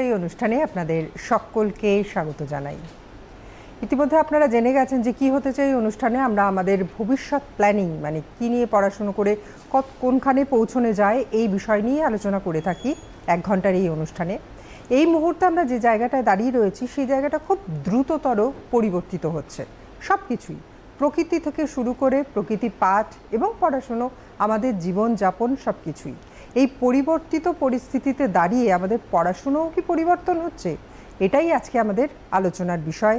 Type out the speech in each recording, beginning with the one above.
এই অনুষ্ঠানে আপনাদের সকলকে স্বাগত জানাই। ইতিমধ্যে আপনারা জেনে গেছেন যে কি হতে চাই অনুষ্ঠানে আমরা আমাদের ভবিষ্যৎ প্ল্যানিং মানে কি নিয়ে পড়াশোনা করে কোনখানে পৌঁছানো যায় এই বিষয় নিয়ে আলোচনা করে থাকি 1 ঘন্টার এই অনুষ্ঠানে। এই মুহূর্তে আমরা যে জায়গাটায় দাঁড়িয়ে রয়েছি সেই জায়গাটা খুব দ্রুততর পরিবর্তিত হচ্ছে। সব কিছুই প্রকৃতি থেকে শুরু করে প্রকৃতি পাঠ এবং পড়াশুনো আমাদের জীবনযাপন সব কিছুই এই পরিবর্তিত পরিস্থিতিতে দাঁড়িয়ে আমাদের পড়াশুনোও কি পরিবর্তন হচ্ছে, এটাই আজকে আমাদের আলোচনার বিষয়।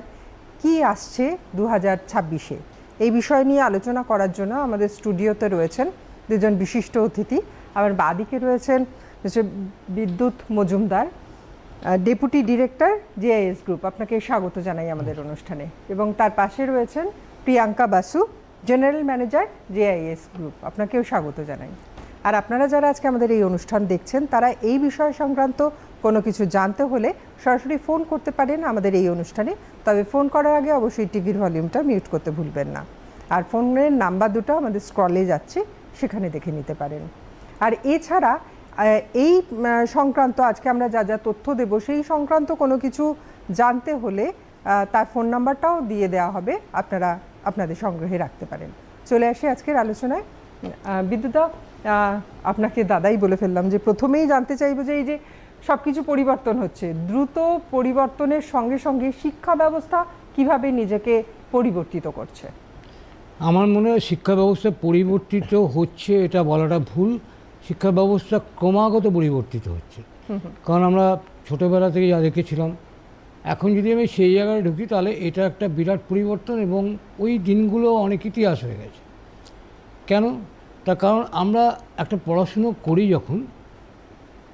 কি আসছে 2026-এ এই বিষয় নিয়ে আলোচনা করার জন্য আমাদের স্টুডিওতে রয়েছেন দুজন বিশিষ্ট অতিথি। আমার বাদিকে রয়েছেন বিদ্যুৎ Majumdar, deputy director GIS group, আপনাকে স্বাগত জানাই আমাদের অনুষ্ঠানে। এবং তার পাশে রয়েছেন Priyanka Basu, general manager GIS group, আপনাকেও স্বাগত জানাই। আর আপনারা যারা আজকে আমাদের এই অনুষ্ঠান দেখছেন তারা এই বিষয় সংক্রান্ত কোনো কিছু জানতে হলে সরাসরি ফোন করতে পারেন আমাদের এই অনুষ্ঠানে। তবে ফোন করার আগে অবশ্যই টিভির ভলিউমটা মিউট করতে ভুলবেন না। আর ফোনের নাম্বার দুটো আমাদের স্ক্রলে যাচ্ছে, সেখানে দেখে নিতে পারেন। আর এছাড়া এই সংক্রান্ত আজকে আমরা যা যা তথ্য দেব সেই সংক্রান্ত কোনো কিছু জানতে হলে তার ফোন নাম্বারটাও দিয়ে দেওয়া হবে, আপনারা আপনাদের সংগ্রহে রাখতে পারেন। চলে আসি আজকের আলোচনায়। বিদ্যুৎ, আপনাকে দাদাই বলে ফেললাম যে প্রথমেই জানতে চাইব যে এই যে সব কিছু পরিবর্তন হচ্ছে, দ্রুত পরিবর্তনের সঙ্গে সঙ্গে শিক্ষা ব্যবস্থা কিভাবে নিজেকে পরিবর্তিত করছে? আমার মনে হয় শিক্ষা ব্যবস্থা পরিবর্তিত হচ্ছে এটা বলাটা ভুল। শিক্ষা ব্যবস্থা ক্রমাগত পরিবর্তিত হচ্ছে, কারণ আমরা ছোটোবেলা থেকে যা দেখেছিলাম, এখন যদি আমি সেই জায়গায় ঢুকি তাহলে এটা একটা বিরাট পরিবর্তন এবং ওই দিনগুলো অনেক ইতিহাস হয়ে গেছে। কেন? তার কারণ আমরা একটা পড়াশুনো করি যখন,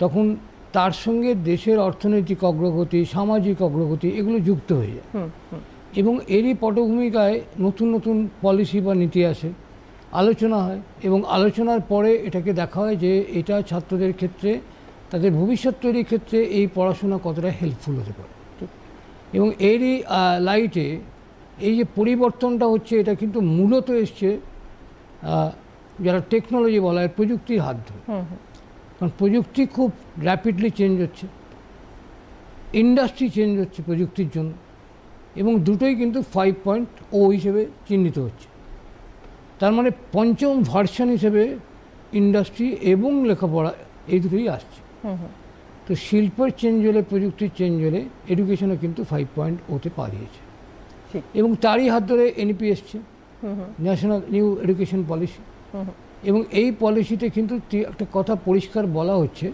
তখন তার সঙ্গে দেশের অর্থনৈতিক অগ্রগতি, সামাজিক অগ্রগতি এগুলো যুক্ত হয়ে যায় এবং এরই পটভূমিকায় নতুন নতুন পলিসি বা নীতি আসে, আলোচনা হয় এবং আলোচনার পরে এটাকে দেখা হয় যে এটা ছাত্রদের ক্ষেত্রে তাদের ভবিষ্যৎ তৈরির ক্ষেত্রে এই পড়াশোনা কতটা হেল্পফুল হতে পারে। এবং এরই লাইটে এই যে পরিবর্তনটা হচ্ছে এটা কিন্তু মূলত এসছে যারা টেকনোলজি বলা হয় প্রযুক্তির হাত ধরে। কারণ প্রযুক্তি খুব র্যাপিডলি চেঞ্জ হচ্ছে, ইন্ডাস্ট্রি চেঞ্জ হচ্ছে প্রযুক্তির জন্য, এবং দুটোই কিন্তু 5.0 হিসেবে চিহ্নিত হচ্ছে। তার মানে পঞ্চম ভার্সন হিসেবে ইন্ডাস্ট্রি এবং লেখাপড়া এই দুটোই আসছে। তো শিল্পের চেঞ্জ হলে, প্রযুক্তির চেঞ্জ হলে এডুকেশনও কিন্তু 5.0-তে পা দিয়েছে এবং তারই হাত ধরে এনইপি এসছে, ন্যাশনাল নিউ এডুকেশন পলিসি। এবং এই পলিসিতে কিন্তু একটা কথা পরিষ্কার বলা হচ্ছে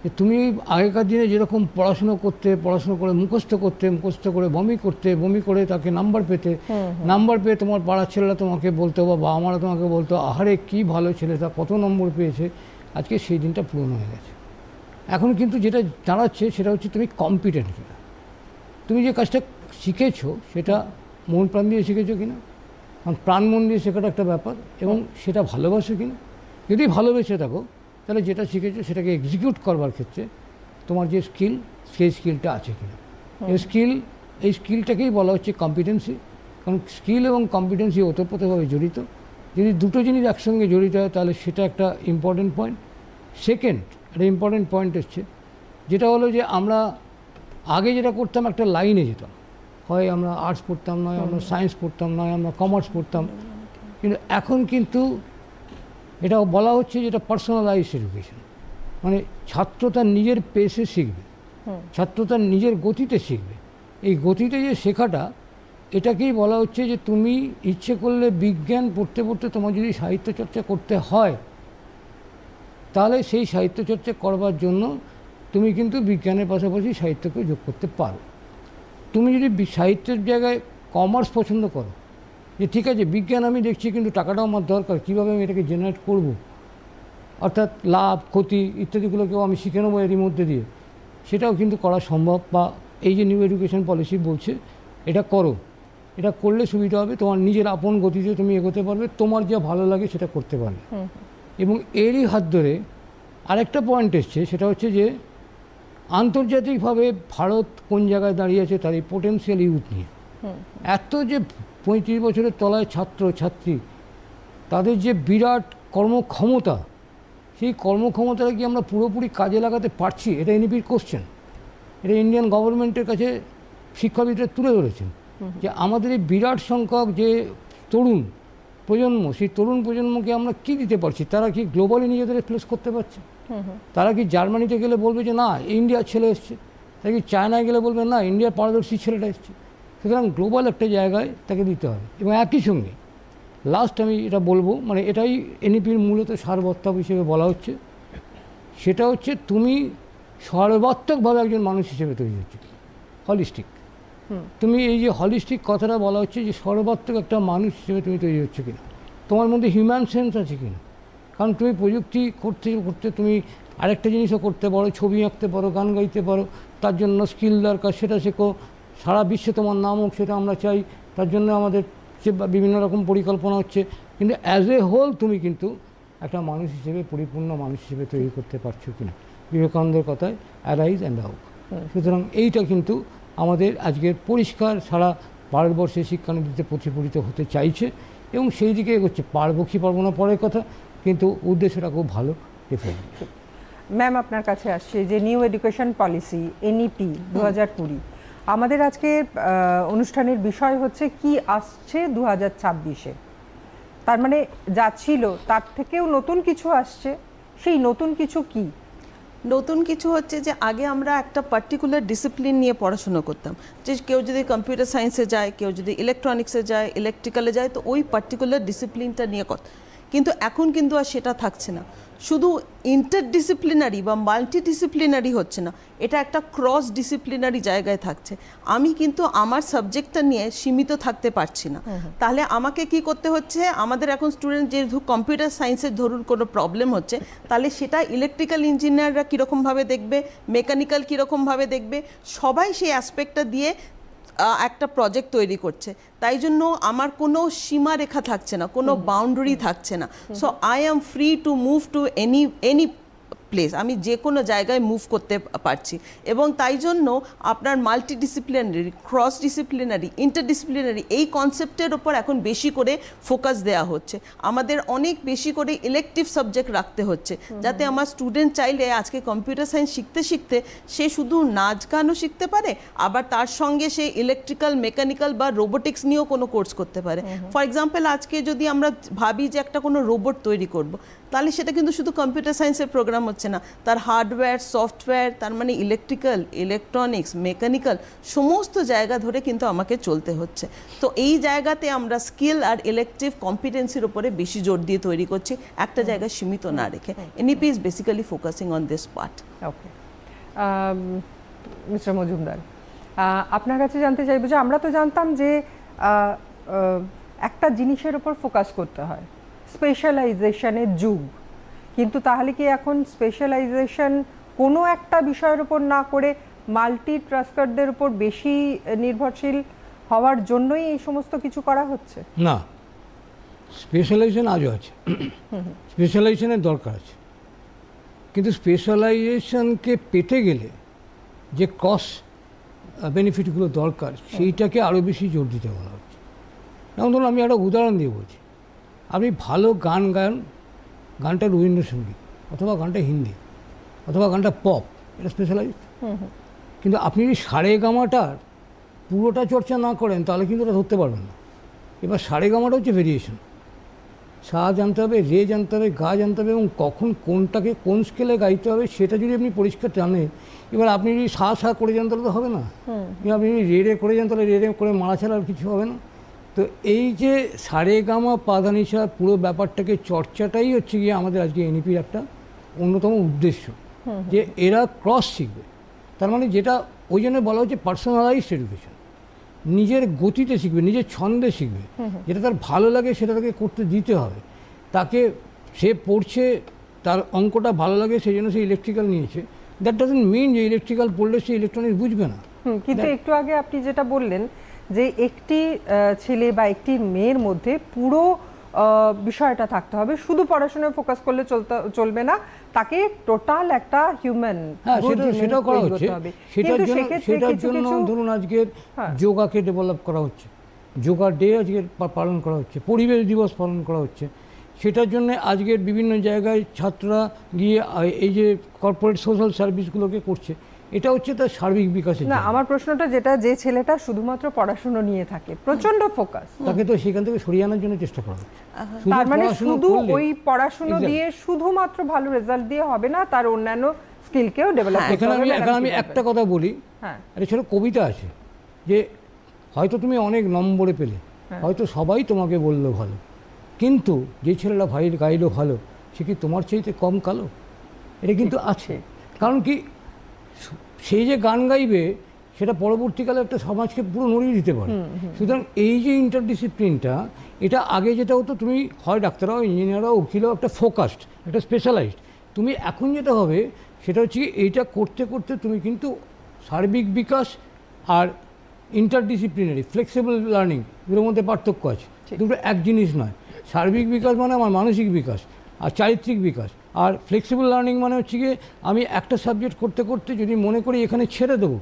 যে তুমি আগেকার দিনে যেরকম পড়াশুনো করে মুখস্থ করে বমি করে তাকে নাম্বার পেয়ে তোমার পাড়ার ছেলেরা তোমাকে বলতো বা বাবা মারা তোমাকে বলতো আহারে কী ভালো ছেলেটা কত নম্বর পেয়েছে, আজকে সেই দিনটা পূরণ হয়ে গেছে। এখন কিন্তু যেটা দাঁড়াচ্ছে সেটা হচ্ছে তুমি কম্পিটেন্ট কিনা, তুমি যে কাজটা শিখেছো সেটা মন প্রাণ দিয়ে শিখেছো কিনা, কারণ প্রাণ মন দিয়ে শেখাটা একটা ব্যাপার, এবং সেটা ভালোবাসো কিনা। যদি ভালোবেসে থাকো তাহলে যেটা শিখেছো সেটাকে এক্সিকিউট করবার ক্ষেত্রে তোমার যে স্কিল, সেই স্কিলটা আছে কিনা। এই স্কিলটাকেই বলা হচ্ছে কম্পিটেন্সি, কারণ স্কিল এবং কম্পিটেন্সি ওতপ্রোতভাবে জড়িত। যদি দুটো জিনিস একসঙ্গে জড়িত হয় তাহলে সেটা একটা ইম্পর্টেন্ট পয়েন্ট। সেকেন্ড একটা ইম্পর্টেন্ট পয়েন্ট এসছে, যেটা হলো যে আমরা আগে যেটা করতাম একটা লাইনে যেতাম, হয় আমরা আর্টস পড়তাম, নয় আমরা সায়েন্স পড়তাম, নয় আমরা কমার্স পড়তাম। কিন্তু এখন কিন্তু এটা বলা হচ্ছে যেটা পার্সোনালাইজড এডুকেশন, মানে ছাত্র তার নিজের পেসে শিখবে, ছাত্র তার নিজের গতিতে শিখবে। এই গতিতে যে শেখাটা, এটাকেই বলা হচ্ছে যে তুমি ইচ্ছে করলে বিজ্ঞান পড়তে পড়তে তোমার যদি সাহিত্য চর্চা করতে হয় তাহলে সেই সাহিত্য চর্চা করবার জন্য তুমি কিন্তু বিজ্ঞানের পাশাপাশি সাহিত্যকে যোগ করতে পারো। তুমি যদি সাহিত্যের জায়গায় কমার্স পছন্দ করো যে ঠিক আছে বিজ্ঞান আমি দেখছি কিন্তু টাকাটাও আমার দরকার, কীভাবে আমি এটাকে জেনারেট করব, অর্থাৎ লাভ ক্ষতি ইত্যাদিগুলোকেও আমি শিখে নেবো এরই মধ্যে দিয়ে, সেটাও কিন্তু করা সম্ভব। বা এই যে নিউ এডুকেশন পলিসি বলছে এটা করো, এটা করলে সুবিধা হবে, তোমার নিজের আপন গতিতে তুমি এগোতে পারবে, তোমার যা ভালো লাগে সেটা করতে পারবে। এবং এরই হাত ধরে আরেকটা পয়েন্ট এসছে, সেটা হচ্ছে যে আন্তর্জাতিকভাবে ভারত কোন জায়গায় দাঁড়িয়ে আছে তার এই পোটেন্সিয়াল ইউথ নিয়ে। এত যে 35 বছরের তলায় ছাত্র ছাত্রী, তাদের যে বিরাট কর্মক্ষমতা, সেই কর্মক্ষমতাটা কি আমরা পুরোপুরি কাজে লাগাতে পারছি? এটা এনইপির কোশ্চেন। এটা ইন্ডিয়ান গভর্নমেন্টের কাছে শিক্ষাবিদরা তুলে ধরেছেন যে আমাদের এই বিরাট সংখ্যক যে তরুণ প্রজন্ম, সেই তরুণ প্রজন্মকে আমরা কি দিতে পারছি? তারা কি গ্লোবালি নিজেদের প্লেস করতে পারছে? তারা কি জার্মানিতে গেলে বলবে যে না ইন্ডিয়ার ছেলে এসছে? তারা কি চায়নায় গেলে বলবে না ইন্ডিয়ার পারদর্শী ছেলেটা এসছে? সুতরাং গ্লোবাল একটা জায়গায় তাকে দিতে হবে। এবং একই সঙ্গে লাস্ট আমি এটা বলবো, মানে এটাই এনইপির মূলত সারবত্তাব হিসেবে বলা হচ্ছে, সেটা হচ্ছে তুমি সর্বাত্মকভাবে একজন মানুষ হিসেবে তৈরি হচ্ছে, হলিস্টিক। তুমি এই যে হলিস্টিক কথাটা বলা হচ্ছে যে সর্বাত্মক একটা মানুষ হিসেবে তুমি তৈরি হচ্ছে কিনা, তোমার মধ্যে হিউম্যান সেন্স আছে কিনা। কারণ তুমি প্রযুক্তি করতে করতে তুমি আরেকটা জিনিসও করতে পারো, ছবি আঁকতে পারো, গান গাইতে পারো, তার জন্য স্কিল দরকার, সেটা শেখো, সারা বিশ্বে তোমার নাম হোক সেটা আমরা চাই, তার জন্য আমাদের যে বিভিন্ন রকম পরিকল্পনা হচ্ছে। কিন্তু অ্যাজ এ হোল তুমি কিন্তু একটা মানুষ হিসেবে পরিপূর্ণ মানুষ হিসেবে তৈরি করতে পারছো কিনা, বিবেকানন্দের কথায় অ্যারাইজ অ্যান্ড আউট। সুতরাং এইটা কিন্তু আমাদের আজকের পরিষ্কার সারা ভারতবর্ষের শিক্ষানীতিতে প্রতিফলিত হতে চাইছে এবং সেই দিকে এগোচ্ছে। পারবো কি পারবো না পরের কথা, কিন্তু উদ্দেশ্যটা খুব ভালো ডিফারেন্ট। ম্যাম আপনার কাছে আসছে যে নিউ এডুকেশন পলিসি এনইপি 2020, আমাদের আজকে অনুষ্ঠানের বিষয় হচ্ছে কি আসছে 2026-এ। তার মানে যা ছিল তার থেকেও নতুন কিছু আসছে, সেই নতুন কিছু কি? নতুন কিছু হচ্ছে যে আগে আমরা একটা পার্টিকুলার ডিসিপ্লিন নিয়ে পড়াশোনা করতাম, যে কেউ যদি কম্পিউটার সায়েন্সে যায়, কেউ যদি ইলেকট্রনিক্সে যায়, ইলেকট্রিক্যালে যায়, তো ওই পার্টিকুলার ডিসিপ্লিনটা নিয়ে কথা। কিন্তু এখন কিন্তু আর সেটা থাকছে না, শুধু ইন্টারডিসিপ্লিনারি বা মাল্টিডিসিপ্লিনারি হচ্ছে না, এটা একটা ক্রস ডিসিপ্লিনারি জায়গায় থাকছে। আমি কিন্তু আমার সাবজেক্টটা নিয়ে সীমিত থাকতে পারছি না। তাহলে আমাকে কি করতে হচ্ছে, আমাদের এখন স্টুডেন্ট যেহেতু কম্পিউটার সায়েন্সের ধরুন কোনো প্রবলেম হচ্ছে, তাহলে সেটা ইলেকট্রিক্যাল ইঞ্জিনিয়াররা কীরকমভাবে দেখবে, মেকানিক্যাল কীরকমভাবে দেখবে, সবাই সেই অ্যাসপেক্টটা দিয়ে একটা প্রজেক্ট তৈরি করছে। তাই জন্য আমার কোনো সীমারেখা থাকছে না, কোনো বাউন্ডারি থাকছে না। So I am free to move to any place, আমি যে কোনো জায়গায় মুভ করতে পারছি। এবং তাই জন্য আপনার মাল্টিডিসিপ্লিনারি, ক্রস ডিসিপ্লিনারি, ইন্টারডিসিপ্লিনারি এই কনসেপ্টের ওপর এখন বেশি করে ফোকাস দেওয়া হচ্ছে। আমাদের অনেক বেশি করে ইলেকটিভ সাবজেক্ট রাখতে হচ্ছে, যাতে আমার স্টুডেন্ট চাইলে আজকে কম্পিউটার সায়েন্স শিখতে শিখতে সে শুধু নাচ গানও শিখতে পারে, আবার তার সঙ্গে সে ইলেকট্রিক্যাল, মেকানিক্যাল বা রোবোটিক্স নিয়েও কোনো কোর্স করতে পারে। ফর এক্সাম্পল আজকে যদি আমরা ভাবি যে একটা কোনো রোবট তৈরি করব, তাহলে সেটা কিন্তু শুধু কম্পিউটার সায়েন্সের প্রোগ্রাম হচ্ছে না, তার হার্ডওয়্যার, সফটওয়্যার, তার মানে ইলেকট্রিক্যাল, ইলেকট্রনিক্স, মেকানিক্যাল সমস্ত জায়গা ধরে কিন্তু আমাকে চলতে হচ্ছে। তো এই জায়গাতে আমরা স্কিল আর ইলেকটিভ কম্পিটেন্সির উপরে বেশি জোর দিয়ে তৈরি করছি, একটা জায়গায় সীমিত না রেখে। NEP is basically focusing on this part. Okay, mister Majumdar, আপনার কাছে জানতে চাইব যে আমরা তো জানতাম যে একটা জিনিসের উপর ফোকাস করতে হয়, স্পেশালাইজেশনের যুগ, কিন্তু তাহলে কি এখন স্পেশালাইজেশন কোনো একটা বিষয়ের উপর না করে মাল্টি টাস্কারদের উপর বেশি নির্ভরশীল হওয়ার জন্যই এই সমস্ত কিছু করা হচ্ছে? না, স্পেশালাইজেশন আজও আছে, স্পেশালাইজেশনের দরকার আছে, কিন্তু স্পেশালাইজেশনকে পেতে গেলে যে ক্রস বেনিফিটগুলো দরকার সেইটাকে আরও বেশি জোর দিতে বলা হচ্ছে। যেমন ধরুন আমি একটা উদাহরণ দিয়ে বলছি, আপনি ভালো গান গান, গানটা রবীন্দ্রসঙ্গীত অথবা গানটা হিন্দি অথবা গানটা পপ, এটা স্পেশালাইজ। কিন্তু আপনি যদি সারেগামাটার পুরোটা চর্চা না করেন তাহলে কিন্তু ওটা ধরতে পারবেন না। এবার সারেগামাটা হচ্ছে ভেরিয়েশন, সা জানতে হবে, রে জানতে হবে, গা জানতে হবে, এবং কখন কোনটাকে কোন স্কেলে গাইতে হবে সেটা যদি আপনি পরিষ্কার জানেন। এবার আপনি যদি সা সা করে যান তাহলে তো হবে না, আপনি যদি রে রে করে যান তাহলে রে রে করে মারা ছাড়া আর কিছু হবে না। তো এই যে সারেগামা পাধানিসা পুরো ব্যাপারটাকে চর্চাটাই হচ্ছে গিয়ে আমাদের আজকে এনইপির একটা অন্যতম উদ্দেশ্য, যে এরা ক্রস শিখবে। তার মানে যেটা ওই জন্য বলা হচ্ছে পার্সোনালাইজড এডুকেশন, নিজের গতিতে শিখবে, নিজের ছন্দে শিখবে, যেটা তার ভালো লাগে সেটা তাকে করতে দিতে হবে। তাকে সে পড়ছে, তার অঙ্কটা ভালো লাগে সেই জন্য সে ইলেকট্রিক্যাল নিয়েছে, দ্যাট ডাজন্ট মিন যে ইলেকট্রিক্যাল পড়লে সে ইলেকট্রনিক্স বুঝবে না। কিন্তু একটু আগে আপনি যেটা বললেন যে একটি ছেলে বা একটি মেয়ের মধ্যে পুরো বিষয়টা থাকতে হবে, শুধু পড়াশোনায় ফোকাস করলে চলবে না, তাকে টোটাল একটা হিউম্যান, হ্যাঁ সেটাও করা হচ্ছে। সেটার জন্য ধরুন আজকের যোগাকে ডেভেলপ করা হচ্ছে, যোগা ডে আজকের পালন করা হচ্ছে, পরিবেশ দিবস পালন করা হচ্ছে। সেটার জন্য আজকের বিভিন্ন জায়গায় ছাত্ররা গিয়ে এই যে কর্পোরেট সোশ্যাল সার্ভিসগুলোকে করছে, এটা হচ্ছে তার সার্বিক বিকাশের। না, আমার প্রশ্নটা যেটা, যে ছেলেটা শুধুমাত্র পড়াশোনা নিয়ে থাকে, প্রচন্ড ফোকাস, তাকে তো সেখান থেকে সরিয়ে আনার জন্য চেষ্টা করা হচ্ছে। তার মানে শুধু ওই পড়াশোনা দিয়ে, শুধুমাত্র ভালো রেজাল্ট দিয়ে হবে না, তার অন্যান্য স্কিলকেও ডেভেলপ করতে হবে। এখানে আমি একটা কথা বলি, একটা ছোট কবিতা আছে যে হয়তো তুমি অনেক নম্বরে পেলে, হয়তো সবাই তোমাকে বললো ভালো, কিন্তু যে ছেলেটা গাইলো ভালো সে কি তোমার চাইতে কম কালো? এটা কিন্তু আছে। কারণ কি, সেই যে গান গাইবে সেটা পরবর্তীকালে একটা সমাজকে পুরো নড়িয়ে দিতে পারে। সুতরাং এই যে ইন্টারডিসিপ্লিনটা, এটা আগে যেটা হতো, তুমি হয় ডাক্তার হও, ইঞ্জিনিয়ার হও, উকিল হও, একটা ফোকাসড, একটা স্পেশালাইজড। তুমি এখন যেটা হবে সেটা হচ্ছে এইটা করতে করতে তুমি কিন্তু সার্বিক বিকাশ আর ইন্টারডিসিপ্লিনারি ফ্লেক্সিবল লার্নিং, এগুলোর মধ্যে পার্থক্য আছে, দুটো এক জিনিস নয়। সার্বিক বিকাশ মানে আমার মানসিক বিকাশ আর চারিত্রিক বিকাশ, আর ফ্লেক্সিবল লার্নিং মানে হচ্ছে গিয়ে আমি একটা সাবজেক্ট করতে করতে যদি মনে করি এখানে ছেড়ে দেবো,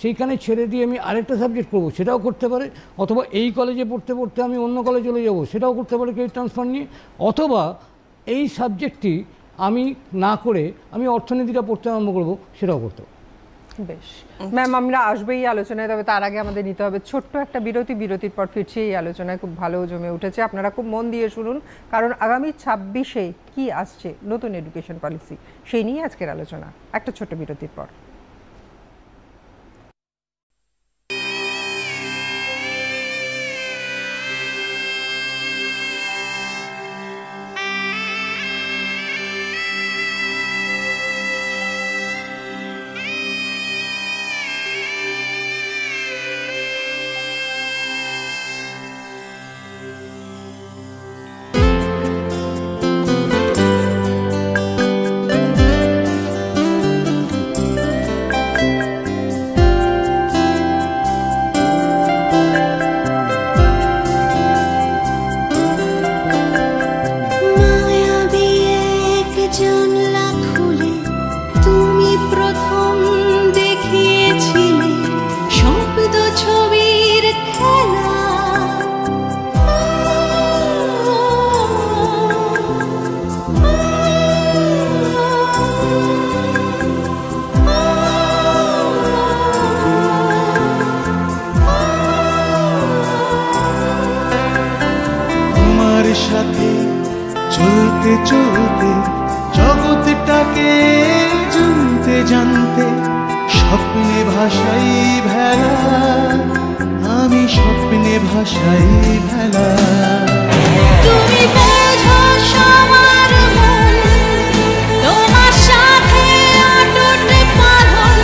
সেইখানে ছেড়ে দিয়ে আমি আরেকটা সাবজেক্ট করবো, সেটাও করতে পারে। অথবা এই কলেজে পড়তে পড়তে আমি অন্য কলেজে চলে যাবো, সেটাও করতে পারে ক্রেডিট ট্রান্সফার নিয়ে। অথবা এই সাবজেক্টটি আমি না করে আমি অর্থনীতিটা পড়তে আরম্ভ করবো, সেটাও করতে পারবো। বেশ ম্যাম, আমরা আসবো এই আলোচনায়, তবে তার আগে আমাদের নিতে হবে ছোট্ট একটা বিরতি। বিরতির পর ফিরছি। এই আলোচনায় খুব ভালো জমে উঠেছে, আপনারা খুব মন দিয়ে শুনুন, কারণ আগামী 26-এ কি আসছে নতুন এডুকেশন পলিসি, সেই নিয়ে আজকের আলোচনা। একটা ছোট্ট বিরতির পর। সাথে চলতে চলতে জগৎটাকে জানতে জানতে স্বপ্নে ভাষাই ভেলা, আমি স্বপ্নে ভাষাই ভেলা। তুমি বোঝো সবার মন, তোমার সাথে অটুট বাঁধন,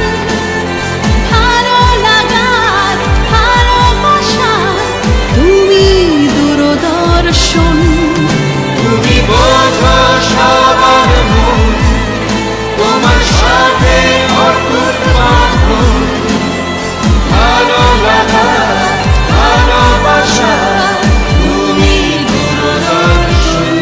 ভালো লাগার ভালোবাসা, তুমি দূরদর্শন। তুমি বোঝো সবার মন, তোমার সাথে অটুট বাঁধন, ভালো লাগা ভালোবাসা, তুমি দূরদর্শন।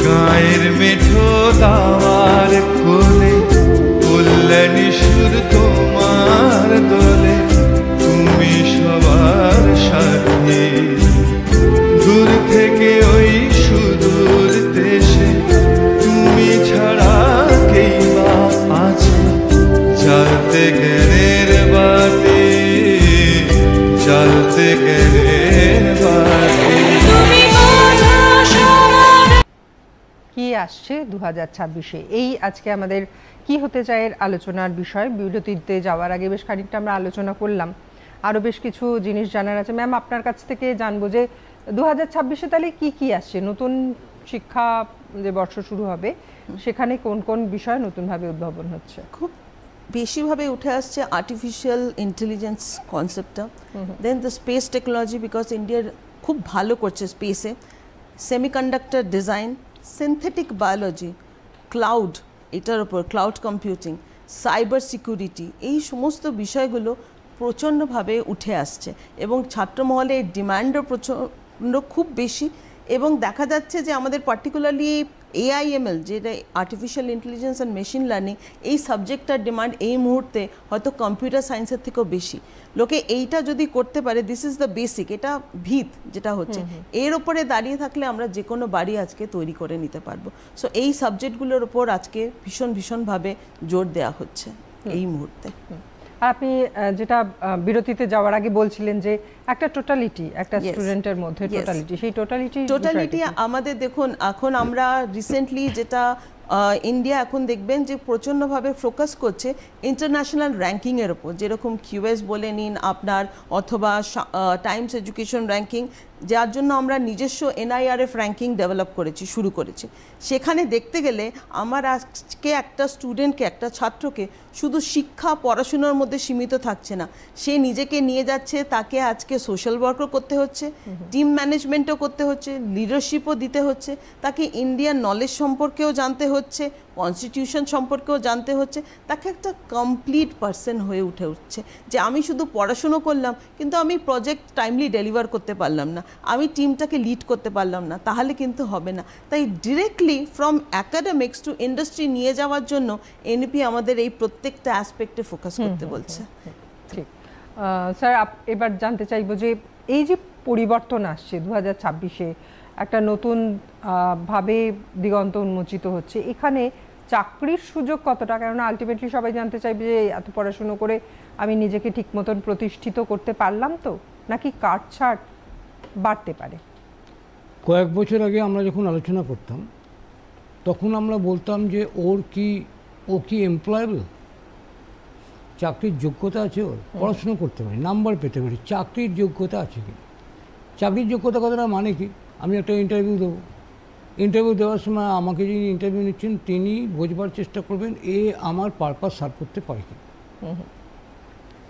গায়ের মেঠো দাওয়ার কোলে কল্যাণী সুর তোমার দোলে, তুমি সবার সাথে দূর থেকে ওই সুদূর দেশে, তুমি ছাড়া কেই বা আছে জ্বালতে জ্ঞানের বাতি, জ্বালতে জ্ঞানের বাতি। তুমি বোঝো সবার আসছে 2026-এ, এই আজকে আমাদের কি হতে চায় এর আলোচনার বিষয়। বিরতিতে যাওয়ার আগে বেশ খানিকটা আমরা আলোচনা করলাম, আরও বেশ কিছু জিনিস জানার আছে। ম্যাম, আপনার কাছ থেকে জানবো যে 2026-এ তাহলে কি কি আসছে, নতুন শিক্ষা যে বর্ষ শুরু হবে সেখানে কোন কোন বিষয় নতুনভাবে উদ্ভাবন হচ্ছে? খুব বেশিভাবে উঠে আসছে আর্টিফিশিয়াল ইন্টেলিজেন্স কনসেপ্টটা, দেন দ্য স্পেস টেকনোলজি, বিকজ ইন্ডিয়ার খুব ভালো করছে স্পেসে, semiconductor design, synthetic biology, cloud, এটার ওপর ক্লাউড কম্পিউটিং, সাইবার সিকিউরিটি, এই সমস্ত বিষয়গুলো প্রচণ্ডভাবে উঠে আসছে এবং ছাত্রমহলে এর ডিমান্ডও প্রচণ্ড খুব বেশি। এবং দেখা যাচ্ছে যে আমাদের পার্টিকুলারলি AIML, যেটা artificial intelligence and machine learning, এই সাবজেক্টটার ডিমান্ড এই মুহূর্তে হয়তো কম্পিউটার সায়েন্সের থেকেও বেশি। লোকে এইটা যদি করতে পারে, দিস ইজ দ্য বেসিক, এটা ভিত যেটা হচ্ছে, এর ওপরে দাঁড়িয়ে থাকলে আমরা যে কোনো বাড়ি আজকে তৈরি করে নিতে পারবো। সো এই সাবজেক্টগুলোর ওপর আজকে ভীষণভাবে জোর দেওয়া হচ্ছে এই মুহূর্তে। আর আপনি যেটা বিরতিতে যাওয়ার আগে বলছিলেন যে একটা টোটালিটি, একটা স্টুডেন্টের মধ্যে টোটালিটি, সেই টোটালিটি আমাদের দেখুন, এখন আমরা রিসেন্টলি যেটা ইন্ডিয়া এখন দেখবেন যে প্রচণ্ডভাবে ফোকাস করছে ইন্টারন্যাশনাল র্যাঙ্কিংয়ের ওপর, যেরকম QS বলে নিন আপনার, অথবা টাইমস এডুকেশন র্যাঙ্কিং, যার জন্য আমরা নিজস্ব NIRF র্যাঙ্কিং ডেভেলপ শুরু করেছি। সেখানে দেখতে গেলে আমার আজকে একটা স্টুডেন্টকে, একটা ছাত্রকে শুধু শিক্ষা পড়াশোনার মধ্যে সীমিত থাকছে না, সে নিজেকে নিয়ে যাচ্ছে, তাকে আজকে সোশ্যাল ওয়ার্কও করতে হচ্ছে, টিম ম্যানেজমেন্টও করতে হচ্ছে, লিডারশিপও দিতে হচ্ছে, তাকে ইন্ডিয়ান নলেজ সম্পর্কেও জানতে হচ্ছে, কনস্টিটিউশন সম্পর্কেও জানতে হচ্ছে, তাকে একটা কমপ্লিট পারসন হয়ে উঠছে যে আমি শুধু পড়াশুনো করলাম কিন্তু আমি প্রজেক্ট টাইমলি ডেলিভার করতে পারলাম না, আমি টিমটাকে লিড করতে পারলাম না, তাহলে কিন্তু হবে না। তাই directly from academics to industry নিয়ে যাওয়ার জন্য NEP আমাদের এই প্রত্যেকটা অ্যাসপেক্টে ফোকাস করতে বলছে। ঠিক স্যার, এবার জানতে চাইবো যে এই যে পরিবর্তন আসছে 2026-এ, একটা নতুন ভাবে দিগন্ত উন্মোচিত হচ্ছে, এখানে চাকরির সুযোগ কতটা? কেননা আলটিমেটলি সবাই জানতে চাইবে যে এত পড়াশুনো করে আমি নিজেকে ঠিক মতন প্রতিষ্ঠিত করতে পারলাম তো, নাকি কাটছাট বাড়তে পারে? কয়েক বছর আগে আমরা যখন আলোচনা করতাম তখন আমরা বলতাম যে ও কি এমপ্লয়েবল, চাকরির যোগ্যতা আছে, ওর পড়াশুনো করতে পারি, নাম্বার পেতে পারি, চাকরির যোগ্যতা আছে কি? চাকরির যোগ্যতা কথাটা মানে কি? আমি একটা ইন্টারভিউ দেবো, ইন্টারভিউ দেওয়ার সময় আমাকে যিনি ইন্টারভিউ নিচ্ছেন তিনি বোঝবার চেষ্টা করবেন আমার পারপাস সার্ভ করতে পারে কি।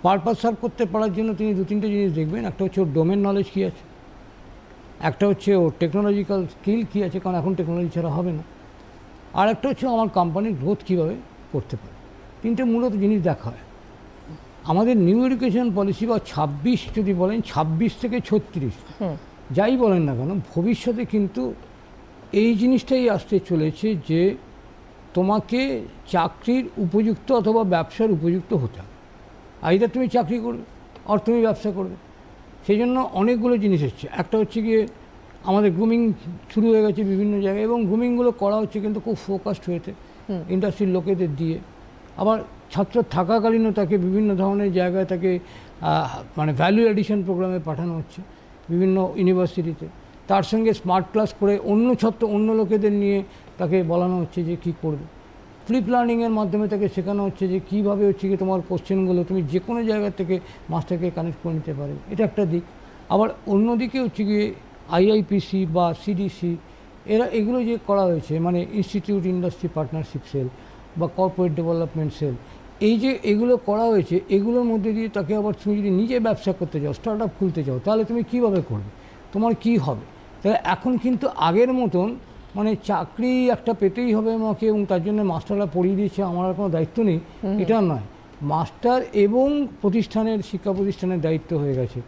পারপাস সার্ভ করতে পারার জন্য তিনি 2-3টে জিনিস দেখবেন। একটা হচ্ছে ওর ডোমেন নলেজ কী আছে, একটা হচ্ছে ওর টেকনোলজিক্যাল স্কিল কী আছে, কারণ এখন টেকনোলজি ছাড়া হবে না, আর একটা হচ্ছে আমার কোম্পানির গ্রোথ কীভাবে করতে পারে। 3টে মূলত জিনিস দেখা হয়। আমাদের নিউ এডুকেশন পলিসি বা 26 যদি বলেন, 26 থেকে 36 যাই বলেন না কেন, ভবিষ্যতে কিন্তু এই জিনিসটাই আসতে চলেছে যে তোমাকে চাকরির উপযুক্ত অথবা ব্যবসার উপযুক্ত হতে হবে। আইদার তুমি চাকরি করবে আর তুমি ব্যবসা করবে। সেই জন্য অনেকগুলো জিনিস এসছে। একটা হচ্ছে গিয়ে আমাদের গ্রুমিং শুরু হয়ে গেছে বিভিন্ন জায়গায়, এবং গ্রুমিংগুলো করা হচ্ছে কিন্তু খুব ফোকাসড হয়েছে ইন্ডাস্ট্রির লোকেদের দিয়ে। আবার ছাত্র থাকাকালীনও তাকে বিভিন্ন ধরনের জায়গায় তাকে মানে ভ্যালু এডিশন প্রোগ্রামে পাঠানো হচ্ছে বিভিন্ন ইউনিভার্সিটিতে। তার সঙ্গে স্মার্ট ক্লাস করে অন্য লোকেদের নিয়ে তাকে বলানো হচ্ছে যে কী করবে। ফ্লিপ লার্নিংয়ের মাধ্যমে তাকে শেখানো হচ্ছে যে কীভাবে হচ্ছে কি তোমার কোশ্চেনগুলো তুমি যে কোনো জায়গা থেকে মাস্টারকে কানেক্ট করে নিতে পারে, এটা একটা দিক। আবার অন্যদিকে হচ্ছে গিয়ে IIPC বা CDC এগুলো যে করা হয়েছে, মানে ইনস্টিটিউট ইন্ডাস্ট্রি পার্টনারশিপ সেল বা কর্পোরেট ডেভেলপমেন্ট সেল, এই যে এগুলো করা হয়েছে, এগুলোর মধ্যে দিয়ে তাকে আবার তুমি যদি নিজে ব্যবসা করতে চাও, স্টার্ট আপ খুলতে চাও, তাহলে তুমি কীভাবে করবে, তোমার কি হবে। তাহলে এখন কিন্তু আগের মতন মানে চাকরি একটা পেতেই হবে আমাকে এবং তার জন্য মাস্টাররা পড়িয়ে দিয়েছে, আমার আর কোনো দায়িত্ব নেই, এটা নয়। মাস্টার এবং শিক্ষা প্রতিষ্ঠানের দায়িত্ব হয়ে গেছে।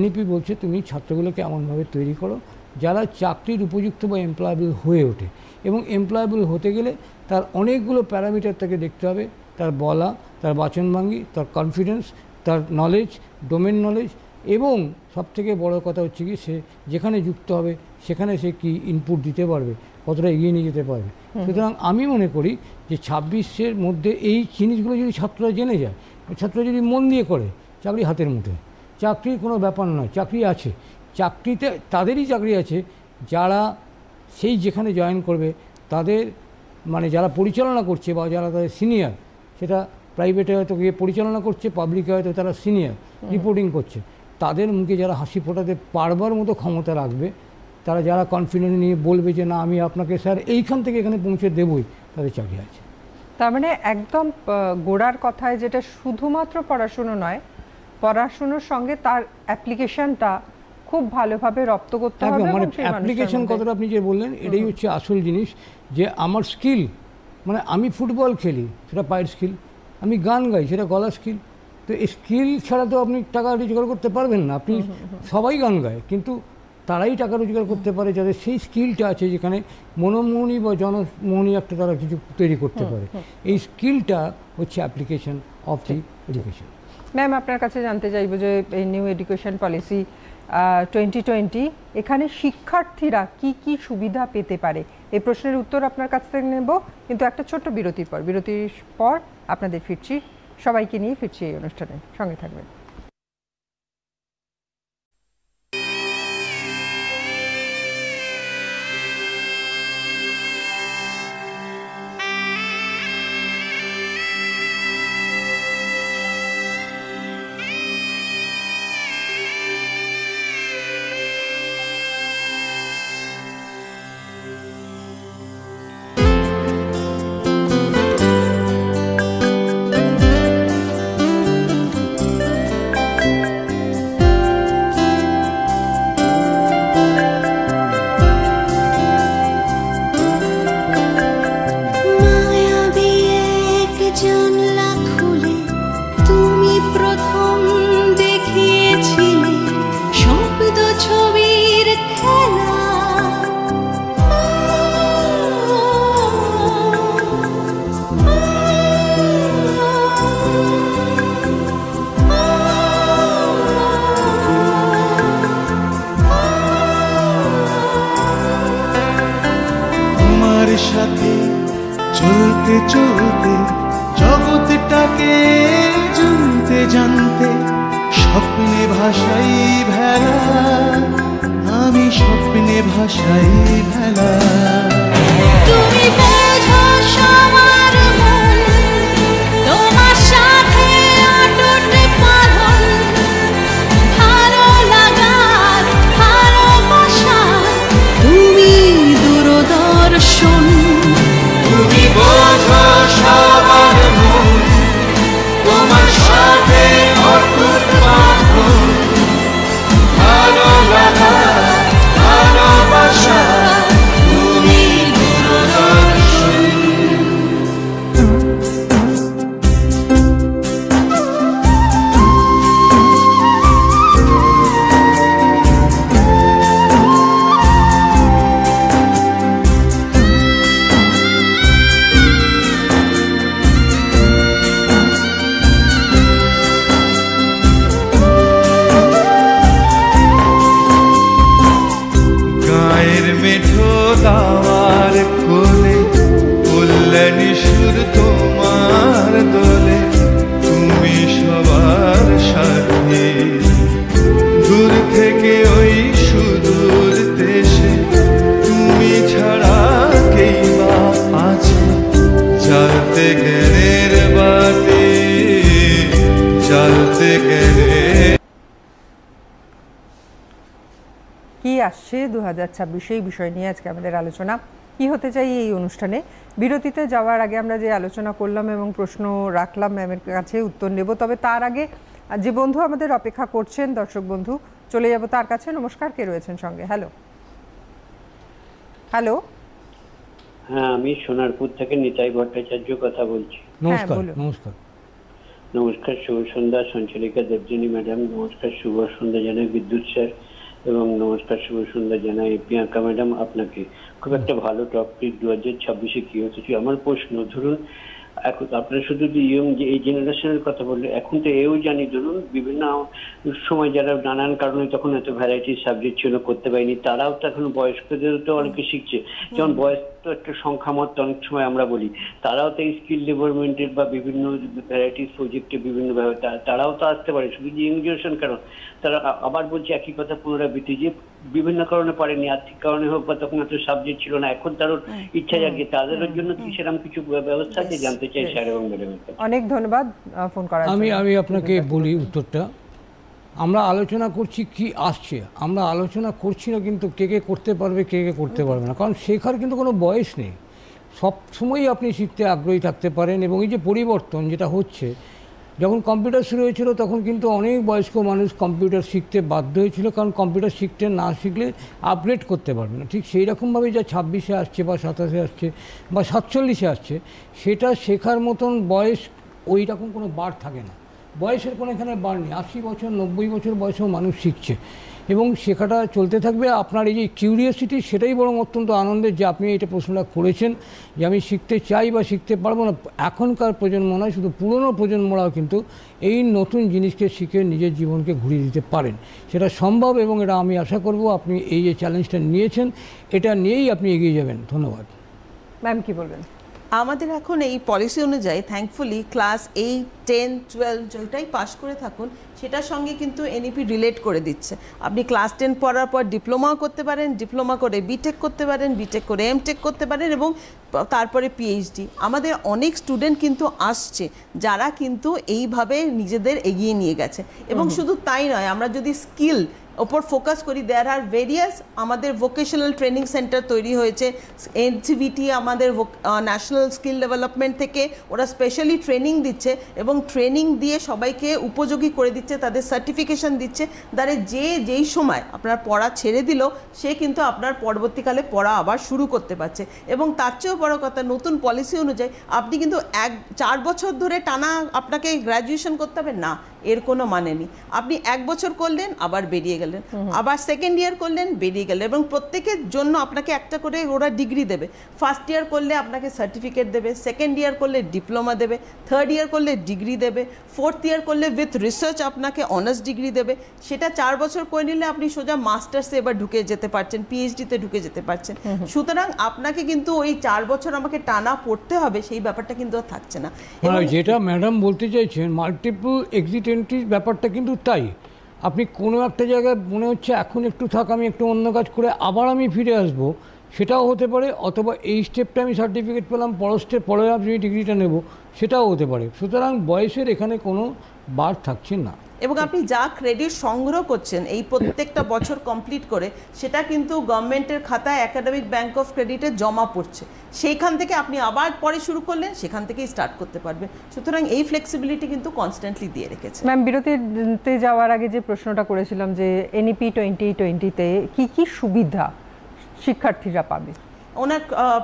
NEP বলছে তুমি ছাত্রগুলোকে এমনভাবে তৈরি করো যারা চাকরির উপযুক্ত বা এমপ্লয়েবল হয়ে ওঠে। এবং এমপ্লয়েবল হতে গেলে তার অনেকগুলো প্যারামিটার তাকে দেখতে হবে, তার বলা, তার বাচনভঙ্গি, তার কনফিডেন্স, তার নলেজ, ডোমেন নলেজ, এবং সবথেকে বড় কথা হচ্ছে কি সে যেখানে যুক্ত হবে সেখানে সে কি ইনপুট দিতে পারবে, কতটা এগিয়ে নিয়ে যেতে পারবে। সুতরাং আমি মনে করি যে 26-এর মধ্যে এই জিনিসগুলো যদি ছাত্ররা জেনে যায়, ছাত্ররা যদি মন দিয়ে করে, চাকরি হাতের মুঠে। চাকরির কোনো ব্যাপার নয়, চাকরি আছে, চাকরিতে তাদেরই চাকরি আছে যারা সেই যেখানে জয়েন করবে তাদের মানে যারা পরিচালনা করছে বা যারা তাদের সিনিয়র, সেটা প্রাইভেটে হয়তো গিয়ে পরিচালনা করছে, পাবলিকে হয়তো তারা সিনিয়র রিপোর্টিং করছে, তাদের মুখে যারা হাসি ফোটাতে পারবার মতো ক্ষমতা রাখবে, তারা যারা কনফিডেন্স নিয়ে বলবে যে না আমি আপনাকে স্যার এইখান থেকে এখানে পৌঁছে দেবই, তাদের চাকরি আছে। তার মানে একদম গোড়ার কথায় যেটা শুধুমাত্র পড়াশুনো নয়, পড়াশুনোর সঙ্গে তার অ্যাপ্লিকেশনটা খুব ভালোভাবে রপ্ত করতে হবে। মানে অ্যাপ্লিকেশন কথাটা আপনি যে বললেন, এটাই হচ্ছে আসল জিনিস, যে আমার স্কিল, মানে আমি ফুটবল খেলি সেটা পায়ের স্কিল, আমি গান গাই সেটা গলার স্কিল, তো এই স্কিল ছাড়া তো আপনি টাকা রোজগার করতে পারবেন না। আপনি সবাই গান গায়, কিন্তু তারাই টাকা রোজগার করতে পারে যাদের সেই স্কিলটা আছে, যেখানে মনোমোহনী বা জনমোহনী একটা তারা কিছু তৈরি করতে পারে। এই স্কিলটা হচ্ছে application of the education. Ma'am, আপনার কাছে জানতে চাইব যে এই নিউ এডুকেশন পলিসি 2020, এখানে শিক্ষার্থীরা কি কি সুবিধা পেতে পারে, এই প্রশ্নের উত্তর আপনার কাছ থেকে নেব, কিন্তু একটা ছোট্ট বিরতির পর আপনাদের সবাইকে নিয়ে ফিরছি এই অনুষ্ঠানে, সঙ্গে থাকবেন। সাথে চলতে চলতে জগৎটাকে জানতে জানতে স্বপ্নে ভাষাই ভেলা, আমি স্বপ্নে ভাষাই ভেলা। তুমি বোঝো সবার মন, তোমার সাথে অটুট বাঁধন, ভালো লাগার ভালোবাসার তুমি দূরদর্শন। তুমি বোঝো সবার মন, তোমার সাথে অটুট বাঁধন, ভালো লাগা ভালোবাসা তুমি দূরদর্শন। গায়ের মেঠো দাওয়ার কোলে কল্যাণী সুর তোমার দোলে, তুমি সবার সাথে দূর থেকে ওই সুদূর দেশে, তুমি ছাড়া কেই বা আছে জ্বালতে জ্ঞানের বাতি, জ্বালতে জ্ঞানের। কি আসছে 2026 এই বিষয় নিয়ে আজকে আমাদের আলোচনা। কি হতে চাই এই অনুষ্ঠানে, বিরতিতে যাওয়ার আগে আমরা যে আলোচনা করলাম এবং প্রশ্ন রাখলাম ম্যামের কাছে উত্তর নেব, তবে তার আগে যে বন্ধু আমাদের অপেক্ষা করছেন, দর্শক বন্ধু, চলে যাব তার কাছে। নমস্কার, কে রয়েছেন সঙ্গে? Hello hello. হ্যাঁ, আমি সোনারপুর থেকে নিতাই ভট্টাচার্য কথা বলছি। নমস্কার। বলুন। নমস্কার। নমস্কার, শুভ সন্ধ্যা সঞ্চালিকা দেবজিনী ম্যাডাম, নমস্কার শুভ সন্ধ্যা জানাই বিদ্যুৎ স্যার, এবং নমস্কার শুভ সন্ধ্যা জানাই প্রিয়াঙ্কা ম্যাডাম আপনাকে। খুব একটা ভালো টপিক 2026-এ কি হচ্ছে। আমার প্রশ্ন, ধরুন এখন আপনারা শুধু ইয়ং যে এই জেনারেশনের কথা বললে, এখন তো এও জানি ধরুন বিভিন্ন সময় যারা নানান কারণে তখন এত ভ্যারাইটি সাবজেক্ট ছিল করতে পারিনি, তারাও তো এখন বয়স্কদেরও তো অনেকে শিখছে। যেমন বয়স তো একটা সংখ্যা মত অনেক সময় আমরা বলি, তারাও তো এই স্কিল ডেভেলপমেন্টের বা বিভিন্ন ভ্যারাইটিস প্রজেক্টে বিভিন্নভাবে তারাও তো আসতে পারে, শুধু যে ইয়ং জেনারেশন। কারণ তারা আবার বলছে একই কথা পুনরাবৃত্তি, যে বিভিন্ন কারণে পারেনি, আর্থিক কারণে হোক বা তখন এত সাবজেক্ট ছিল না, এখন তারও ইচ্ছা জাগে, তাদের জন্য কি সেরকম কিছু ব্যবস্থা আছে জানতে চাই স্যার এবং ম্যাডামের কাছে। অনেক ধন্যবাদ ফোন করার জন্য। আমি আপনাকে বলি উত্তরটা। আমরা আলোচনা করছি কি আসছে, আমরা আলোচনা করছি না কিন্তু কে কে করতে পারবে কে কে করতে পারবে না, কারণ শেখার কিন্তু কোনো বয়স নেই, সব সময়ই আপনি শিখতে আগ্রহী থাকতে পারেন। এবং এই যে পরিবর্তন যেটা হচ্ছে, যখন কম্পিউটার শুরু হয়েছিল তখন কিন্তু অনেক বয়স্ক মানুষ কম্পিউটার শিখতে বাধ্য হয়েছিল, কারণ কম্পিউটার শিখতে না শিখলে আপগ্রেড করতে পারবে না। ঠিক সেই রকমভাবে যা 26-এ আসছে বা 27-এ আসছে বা 47-এ আসছে, সেটা শেখার মতন বয়স ওই রকম কোনো বার থাকে না, বয়সের কোনো এখানে বার নেই। 80 বছর 90 বছর বয়সেও মানুষ শিখছে এবং শেখাটা চলতে থাকবে। আপনার এই যে কিউরিয়াসিটি, সেটাই বরং অত্যন্ত আনন্দের যে আপনি এটা প্রশ্নটা করেছেন যে আমি শিখতে চাই বা শিখতে পারবো না। এখনকার প্রজন্ম নয়, শুধু পুরনো প্রজন্মরাও কিন্তু এই নতুন জিনিসকে শিখে নিজের জীবনকে ঘুরিয়ে দিতে পারেন, সেটা সম্ভব। এবং এটা আমি আশা করব আপনি এই যে চ্যালেঞ্জটা নিয়েছেন, এটা নিয়েই আপনি এগিয়ে যাবেন। ধন্যবাদ। ম্যাম কি বলবেন? আমাদের এখন এই পলিসি অনুযায়ী থ্যাঙ্কফুলি ক্লাস 8, 10, 12 যেটাই পাশ করে থাকুন সেটার সঙ্গে কিন্তু এনইপি রিলেট করে দিচ্ছে। আপনি ক্লাস 10 পড়ার পর ডিপ্লোমাও করতে পারেন, ডিপ্লোমা করে বিটেক করতে পারেন, বিটেক করে এমটেক করতে পারেন এবং তারপরে পিএইচডি। আমাদের অনেক স্টুডেন্ট কিন্তু আসছে যারা কিন্তু এইভাবে নিজেদের এগিয়ে নিয়ে গেছে। এবং শুধু তাই নয়, আমরা যদি স্কিল ওপর ফোকাস করি, দেয়ার আর ভেরিয়াস আমাদের ভোকেশনাল ট্রেনিং সেন্টার তৈরি হয়েছে। এনসিভিটি আমাদের ন্যাশনাল স্কিল ডেভেলপমেন্ট থেকে ওরা স্পেশালি ট্রেনিং দিচ্ছে এবং ট্রেনিং দিয়ে সবাইকে উপযোগী করে দিচ্ছে, তাদের সার্টিফিকেশন দিচ্ছে, দ্বারা যেই সময় আপনার পড়া ছেড়ে দিল সে কিন্তু আপনার পরবর্তীকালে পড়া আবার শুরু করতে পারছে। এবং তার চেয়েও বড় কথা, নতুন পলিসি অনুযায়ী আপনি কিন্তু 4 বছর ধরে টানা আপনাকে গ্র্যাজুয়েশন করতে হবে না, এর কোনো মানে নেই। আপনি 1 বছর করলেন আবার বেরিয়ে গেলেন, আবার সেকেন্ড ইয়ার করলেন বেরিয়ে গেলেন, এবং প্রত্যেকের জন্য আপনাকে একটা করে ওরা ডিগ্রি দেবে। ফার্স্ট ইয়ার করলে আপনাকে সার্টিফিকেট দেবে, সেকেন্ড ইয়ার করলে ডিপ্লোমা দেবে, থার্ড ইয়ার করলে ডিগ্রি দেবে, ফোর্থ ইয়ার করলে উইথ রিসার্চ আপনাকে অনার্স ডিগ্রি দেবে। সেটা 4 বছর করে নিলে আপনি সোজা মাস্টার্সে এবার ঢুকে যেতে পারছেন, পিএইচডিতে ঢুকে যেতে পারছেন। সুতরাং আপনাকে কিন্তু ওই 4 বছর আমাকে টানা পড়তে হবে সেই ব্যাপারটা কিন্তু আর থাকছে না। যেটা ম্যাডাম বলতে চাইছেন, মাল্টিপল এক্সিট এন্ট্রির ব্যাপারটা কিন্তু তাই। আপনি কোনো একটা জায়গায় মনে হচ্ছে এখন একটু থাক, আমি একটু অন্য কাজ করে আবার আমি ফিরে আসবো, সেটাও হতে পারে। অথবা এই স্টেপটা আমি সার্টিফিকেট পেলাম, পরের স্টেপ পরে আমি ডিগ্রিটা নেব, সেটাও হতে পারে। সুতরাং বয়সের এখানে কোনো বার থাকছে না। এবং আপনি যা ক্রেডিট সংগ্রহ করছেন এই প্রত্যেকটা বছর কমপ্লিট করে, সেটা কিন্তু গভর্নমেন্টের খাতায় একাডেমিক ব্যাংক অফ ক্রেডিটে জমা পড়ছে। সেইখান থেকে আপনি আবার পরে শুরু করলেন, সেখান থেকেই স্টার্ট করতে পারবেন। সুতরাং এই ফ্লেক্সিবিলিটি কিন্তু কনস্ট্যান্টলি দিয়ে রেখেছে। ম্যাম, বিরতিতে যাওয়ার আগে যে প্রশ্নটা করেছিলাম যে এনইপি 2020-তে কি কি সুবিধা শিক্ষার্থীরা পাবে, ওনার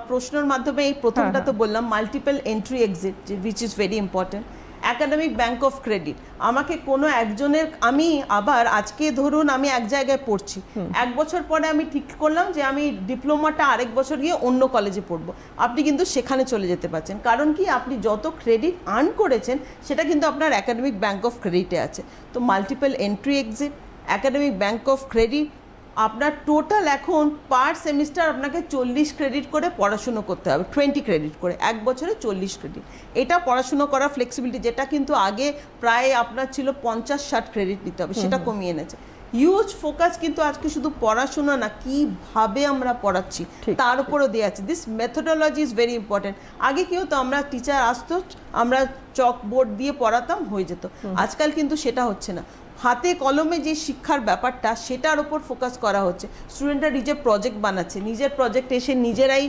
প্রশ্নের মাধ্যমে এই প্রথমটা তো বললাম, multiple entry exit which is very important. Academic bank of credit, আমাকে কোনো একজনের, আমি আবার আজকে ধরুন আমি এক জায়গায় পড়ছি, 1 বছর পরে আমি ঠিক করলাম যে আমি ডিপ্লোমাটা আরেক বছর গিয়ে অন্য কলেজে পড়বো, আপনি কিন্তু সেখানে চলে যেতে পারছেন। কারণ কি, আপনি যত ক্রেডিট আর্ন করেছেন সেটা কিন্তু আপনার একাডেমিক ব্যাংক অফ ক্রেডিটে আছে। তো multiple entry exit, academic bank of credit, আপনার টোটাল এখন পার সেমিস্টার আপনাকে 40 ক্রেডিট করে পড়াশুনো করতে হবে, 20 ক্রেডিট করে, 1 বছরে 40 ক্রেডিট। এটা পড়াশুনো করা ফ্লেক্সিবিলিটি, যেটা কিন্তু আগে প্রায় আপনার ছিল 50-60 ক্রেডিট নিতে হবে, সেটা কমিয়ে এনেছে। হিউজ ফোকাস কিন্তু আজকে শুধু পড়াশোনা না, কিভাবে আমরা পড়াচ্ছি তার উপরও দেওয়া আছে। This methodology is very important. আগে কি হতো, আমরা টিচার আসতো, আমরা চক বোর্ড দিয়ে পড়াতাম, হয়ে যেত। আজকাল কিন্তু সেটা হচ্ছে না। হাতে কলমে যে শিক্ষার ব্যাপারটা, সেটার উপর ফোকাস করা হচ্ছে। স্টুডেন্টরা নিজের প্রজেক্ট বানাচ্ছে, নিজের প্রজেক্ট এসে নিজেরাই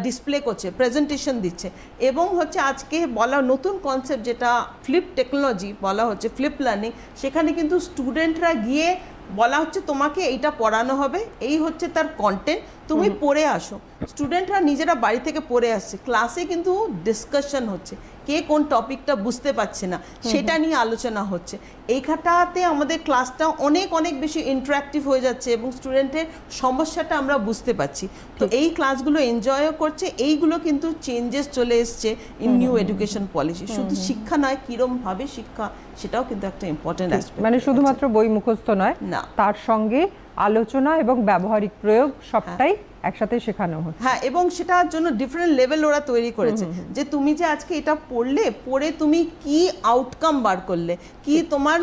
ডিসপ্লে করছে, প্রেজেন্টেশন দিচ্ছে। এবং হচ্ছে আজকে বলা নতুন কনসেপ্ট যেটা ফ্লিপ টেকনোলজি বলা হচ্ছে, ফ্লিপ লার্নিং, সেখানে কিন্তু স্টুডেন্টরা গিয়ে বলা হচ্ছে তোমাকে এইটা পড়ানো হবে, এই হচ্ছে তার কন্টেন্ট, তুমি পড়ে আসো। স্টুডেন্টরা নিজেরা বাড়ি থেকে পড়ে আসছে, ক্লাসে কিন্তু ডিসকাশন হচ্ছে, কে কোন টপিকটা বুঝতে পারছে না সেটা নিয়ে আলোচনা হচ্ছে। এইখানটাতে আমাদের ক্লাসটা অনেক অনেক বেশি ইন্টারঅ্যাক্টিভ হয়ে যাচ্ছে এবং স্টুডেন্টের সমস্যাটা আমরা বুঝতে পারছি। তো এই ক্লাসগুলো এনজয়ও করছে। এইগুলো কিন্তু চেঞ্জেস চলে এসছে ইন নিউ এডুকেশন পলিসি। শুধু শিক্ষা নয়, কিরমভাবে শিক্ষা, সেটাও কিন্তু একটা ইম্পর্টেন্ট অ্যাসপেক্ট। মানে শুধুমাত্র বই মুখস্থ নয়, না, তার সঙ্গে আলোচনা এবং ব্যবহারিক প্রয়োগ সবটাই একসাথে শেখানো হচ্ছে। হ্যাঁ, এবং সেটার জন্য ডিফারেন্ট লেভেল ওরা তৈরি করেছে, যে তুমি যে আজকে এটা পড়ে তুমি কি আউটকাম বার করলে, কি তোমার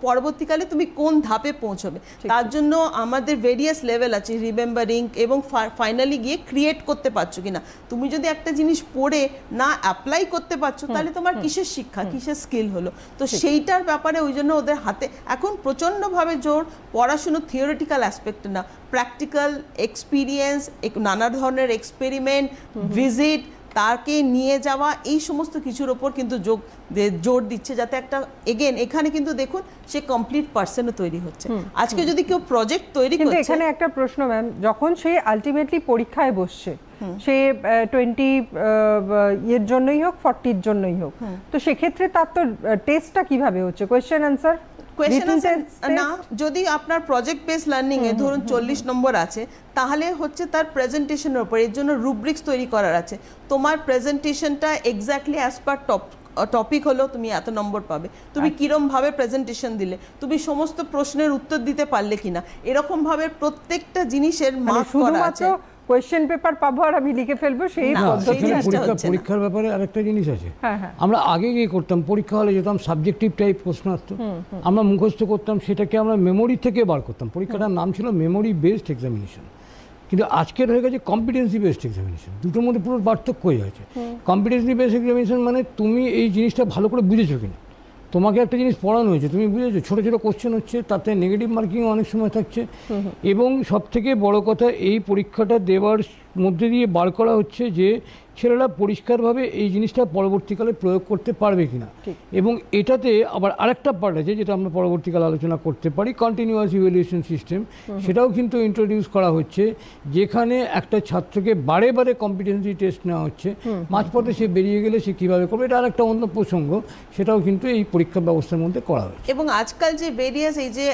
পরবর্তীকালে তুমি কোন ধাপে পৌঁছবে, তার জন্য আমাদের ভেরিয়াস লেভেল আছে, রিমেম্বারিং এবং ফাইনালি গিয়ে ক্রিয়েট করতে পারছো কিনা। তুমি যদি একটা জিনিস পড়ে না অ্যাপ্লাই করতে পারছো, তাহলে তোমার কিসের শিক্ষা, কিসের স্কিল হলো। তো সেইটার ব্যাপারে ওই জন্য ওদের হাতে এখন প্রচণ্ডভাবে জোর, পড়াশুনো থিওরিটিক্যাল অ্যাসপেক্ট না, প্র্যাকটিক্যাল এক্সপিরিয়েন্স, নানা ধরনের এক্সপেরিমেন্ট, ভিজিট, তাকে নিয়ে যাওয়া, এই সমস্ত কিছুর ওপর কিন্তু জোর দিচ্ছে, যাতে একটা এগেন এখানে কিন্তু দেখুন সে কমপ্লিট পার্সনও তৈরি হচ্ছে। আজকে যদি কেউ প্রজেক্ট তৈরি করছে, কিন্তু এখানে একটা প্রশ্ন ম্যাম, যখন সে আলটিমেটলি পরীক্ষায় বসছে, সে 20 এর জন্যই হোক 40 এর জন্যই হোক, তো সেক্ষেত্রে তার তো টেস্টটা কিভাবে হচ্ছে? কোয়েশ্চেন অ্যান্সার না, যদি আপনার প্রজেক্ট বেস লার্নিং এ ধরুন 40 নম্বর আছে, তাহলে হচ্ছে তার প্রেজেন্টেশনের উপর, এর জন্য রুব্রিক্স তৈরি করার আছে। তোমার প্রেজেন্টেশনটা এক্স্যাক্টলি অ্যাজ পার টপিক হলো তুমি এত নম্বর পাবে, তুমি কিরম ভাবে প্রেজেন্টেশন দিলে, তুমি সমস্ত প্রশ্নের উত্তর দিতে পারলে কিনা, এরকম ভাবে প্রত্যেকটা জিনিসের মার্ক করা আছে। কোয়েশ্চেন পেপার পাবো আর আমি লিখে ফেলবো, সেই পরীক্ষার ব্যাপারে আরেকটা জিনিস আছে। আমরা আগে গিয়ে করতাম, পরীক্ষা হলে যেতাম, সাবজেক্টিভ টাইপ প্রশ্ন আসতো, আমরা মুখস্থ করতাম, সেটাকে আমরা মেমোরি থেকে বার করতাম। পরীক্ষাটার নাম ছিল মেমোরি বেসড এক্সামিনেশন, কিন্তু আজকের হয়ে গেছে কম্পিটেন্সি বেসড এক্সামিনেশন। দুটোর মধ্যে পুরো পার্থক্য হয়ে গেছে। কম্পিটেন্সি বেসড এক্সামিনেশন মানে তুমি এই জিনিসটা ভালো করে বুঝেছো কিনা, তোমাকে একটা জিনিস পড়ানো হয়েছে, তুমি বুঝেছো, ছোটো ছোটো কোশ্চেন হচ্ছে, তাতে নেগেটিভ মার্কিং অনেক সময় থাকছে, এবং সবথেকে বড় কথা এই পরীক্ষাটা দেওয়ার মধ্যে দিয়ে বার করা হচ্ছে যে ছেলেরা পরিষ্কারভাবে এই জিনিসটা পরবর্তীকালে প্রয়োগ করতে পারবে কিনা। এবং এটাতে আবার আরেকটা পার্ট আছে যেটা আমরা পরবর্তীকালে আলোচনা করতে পারি, কন্টিনিউয়াস ইভ্যালুয়েশন সিস্টেম, সেটাও কিন্তু ইন্ট্রোডিউস করা হচ্ছে, যেখানে একটা ছাত্রকে বারে বারে কম্পিটেন্সি টেস্ট নেওয়া হচ্ছে, মাঝপথে সে বেরিয়ে গেলে সে কীভাবে করবে, এটা আরেকটা অন্য প্রসঙ্গ, সেটাও কিন্তু এই পরীক্ষা ব্যবস্থার মধ্যে করা হচ্ছে। এবং আজকাল যে ভেরিয়াস এই যে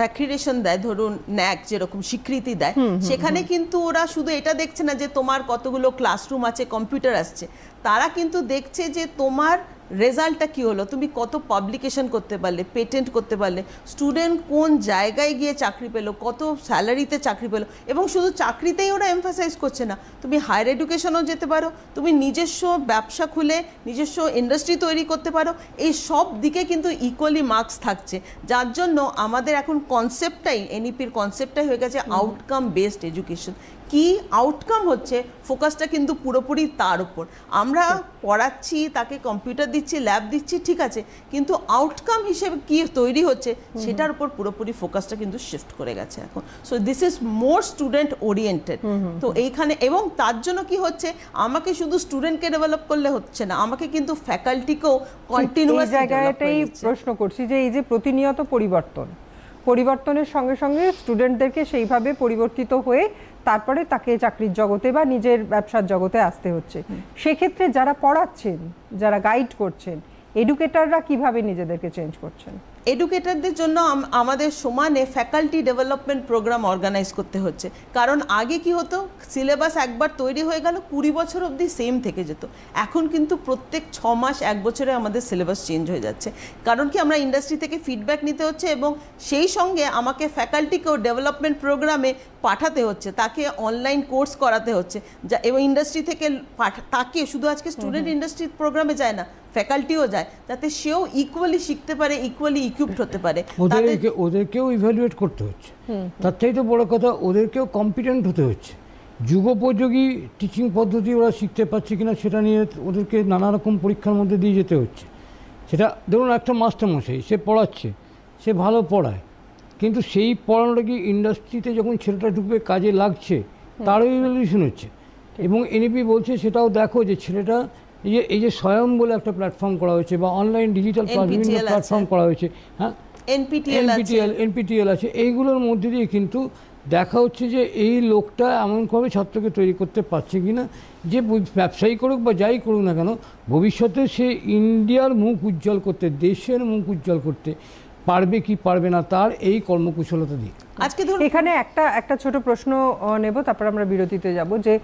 অ্যাক্রিডিটেশন দেয়, ধরুন ন্যাক যেরকম স্বীকৃতি দেয়, সেখানে কিন্তু ওরা শুধু এটা দেখছে না যে তোমার কতগুলো ক্লাসরুম আছে, কম্পিউটার আসছে, তারা কিন্তু দেখছে যে তোমার রেজাল্টটা কি হলো, তুমি কত পাবলিকেশন করতে পারলে, পেটেন্ট করতে পারলে, স্টুডেন্ট কোন জায়গায় গিয়ে চাকরি পেলো, কত স্যালারিতে চাকরি পেলো। এবং শুধু চাকরিতেই ওরা এমফাসাইজ করছে না, তুমি হায়ার এডুকেশনও যেতে পারো, তুমি নিজস্ব ব্যবসা খুলে নিজস্ব ইন্ডাস্ট্রি তৈরি করতে পারো, এই সব দিকে কিন্তু ইকুয়ালি মার্কস থাকছে, যার জন্য আমাদের এখন কনসেপ্টটাই, এনইপির কনসেপ্টটাই হয়ে গেছে আউটকাম বেসড এডুকেশন। কি আউটকাম হচ্ছে, ফোকাসটা কিন্তু পুরোপুরি তার উপর। আমরা পড়াচ্ছি, তাকে কম্পিউটার দিচ্ছি, ল্যাব দিচ্ছি, ঠিক আছে, কিন্তু আউটকাম হিসেবে কি তৈরি হচ্ছে সেটার উপর পুরোপুরি ফোকাসটা কিন্তু শিফট করে গেছে এখন। So this is more student oriented. তো এইখানে, এবং তার জন্য কি হচ্ছে, আমাকে শুধু স্টুডেন্টকে ডেভেলপ করলে হচ্ছে না, আমাকে কিন্তু ফ্যাকাল্টিকেও কন্টিনিউয়াস জায়গাটাই প্রশ্ন করছি যে এই যে প্রতিনিয়ত পরিবর্তনের সঙ্গে সঙ্গে স্টুডেন্টদেরকে সেইভাবে পরিবর্তিত হয়ে তারপরে তাকে চাকরির জগতে বা নিজের ব্যবসার জগতে আসতে হচ্ছে, সেক্ষেত্রে যারা পড়াচ্ছেন, যারা গাইড করছেন, এডুকেটররা কিভাবে নিজেদেরকে চেঞ্জ করছেন? এডুকেটরদের জন্য আমাদের সমানে ফ্যাকাল্টি ডেভেলপমেন্ট প্রোগ্রাম অর্গানাইজ করতে হচ্ছে। কারণ আগে কি হতো, সিলেবাস একবার তৈরি হয়ে গেল, 20 বছর অবধি সেম থেকে যেত। এখন কিন্তু প্রত্যেক 6 মাস 1 বছরে আমাদের সিলেবাস চেঞ্জ হয়ে যাচ্ছে। কারণ কি, আমরা ইন্ডাস্ট্রি থেকে ফিডব্যাক নিতে হচ্ছে, এবং সেই সঙ্গে আমাকে ফ্যাকাল্টিকেও ডেভেলপমেন্ট প্রোগ্রামে পাঠাতে হচ্ছে, তাকে অনলাইন কোর্স করাতে হচ্ছে, যা এবং ইন্ডাস্ট্রি থেকে তাকে শুধু আজকে স্টুডেন্ট ইন্ডাস্ট্রি প্রোগ্রামে যায় না, ফ্যাকাল্টিও যায়, যাতে সেও ইকুয়ালি শিখতে পারে, ইকুয়ালি ইকুইপড হতে পারে। ওদেরকেও ইভ্যালুয়েট করতে হচ্ছে, তার চাইতে বড় কথা ওদেরকেও কম্পিটেন্ট হতে হচ্ছে। যুগোপযোগী টিচিং পদ্ধতি ওরা শিখতে পারছে কিনা সেটা নিয়ে ওদেরকে নানা রকম পরীক্ষার মধ্যে দিয়ে যেতে হচ্ছে। সেটা ধরুন একটা মাস্টারমশাই, সে পড়াচ্ছে, সে ভালো পড়ায়, কিন্তু সেই পড়ানোটা কি ইন্ডাস্ট্রিতে যখন ছেলেটা ঢুকবে কাজে লাগছে, তারও ইভ্যালুয়েশন হচ্ছে। এবং এনইপি বলছে সেটাও দেখো যে ছেলেটা এই যে স্বয়ং বলে একটা প্ল্যাটফর্ম করা হয়েছে, বা অনলাইন ডিজিটাল বিভিন্ন প্ল্যাটফর্ম করা হয়েছে, হ্যাঁ, এনপিটিএল আছে, এইগুলোর মধ্যে দিয়ে কিন্তু দেখা হচ্ছে যে এই লোকটা এমনভাবে ছাত্রকে তৈরি করতে পারছে কিনা যে ব্যবসায়ী করুক বা যাই করুক না কেন, ভবিষ্যতে সে ইন্ডিয়ার মুখ উজ্জ্বল করতে, দেশের মুখ উজ্জ্বল করতে পারবে কি পারবে না, তার এই কর্মকুশলতা দিয়ে। আজকে ধরুন এখানে একটা ছোট প্রশ্ন নেব, তারপর আমরা বিরতিতে যাব। যে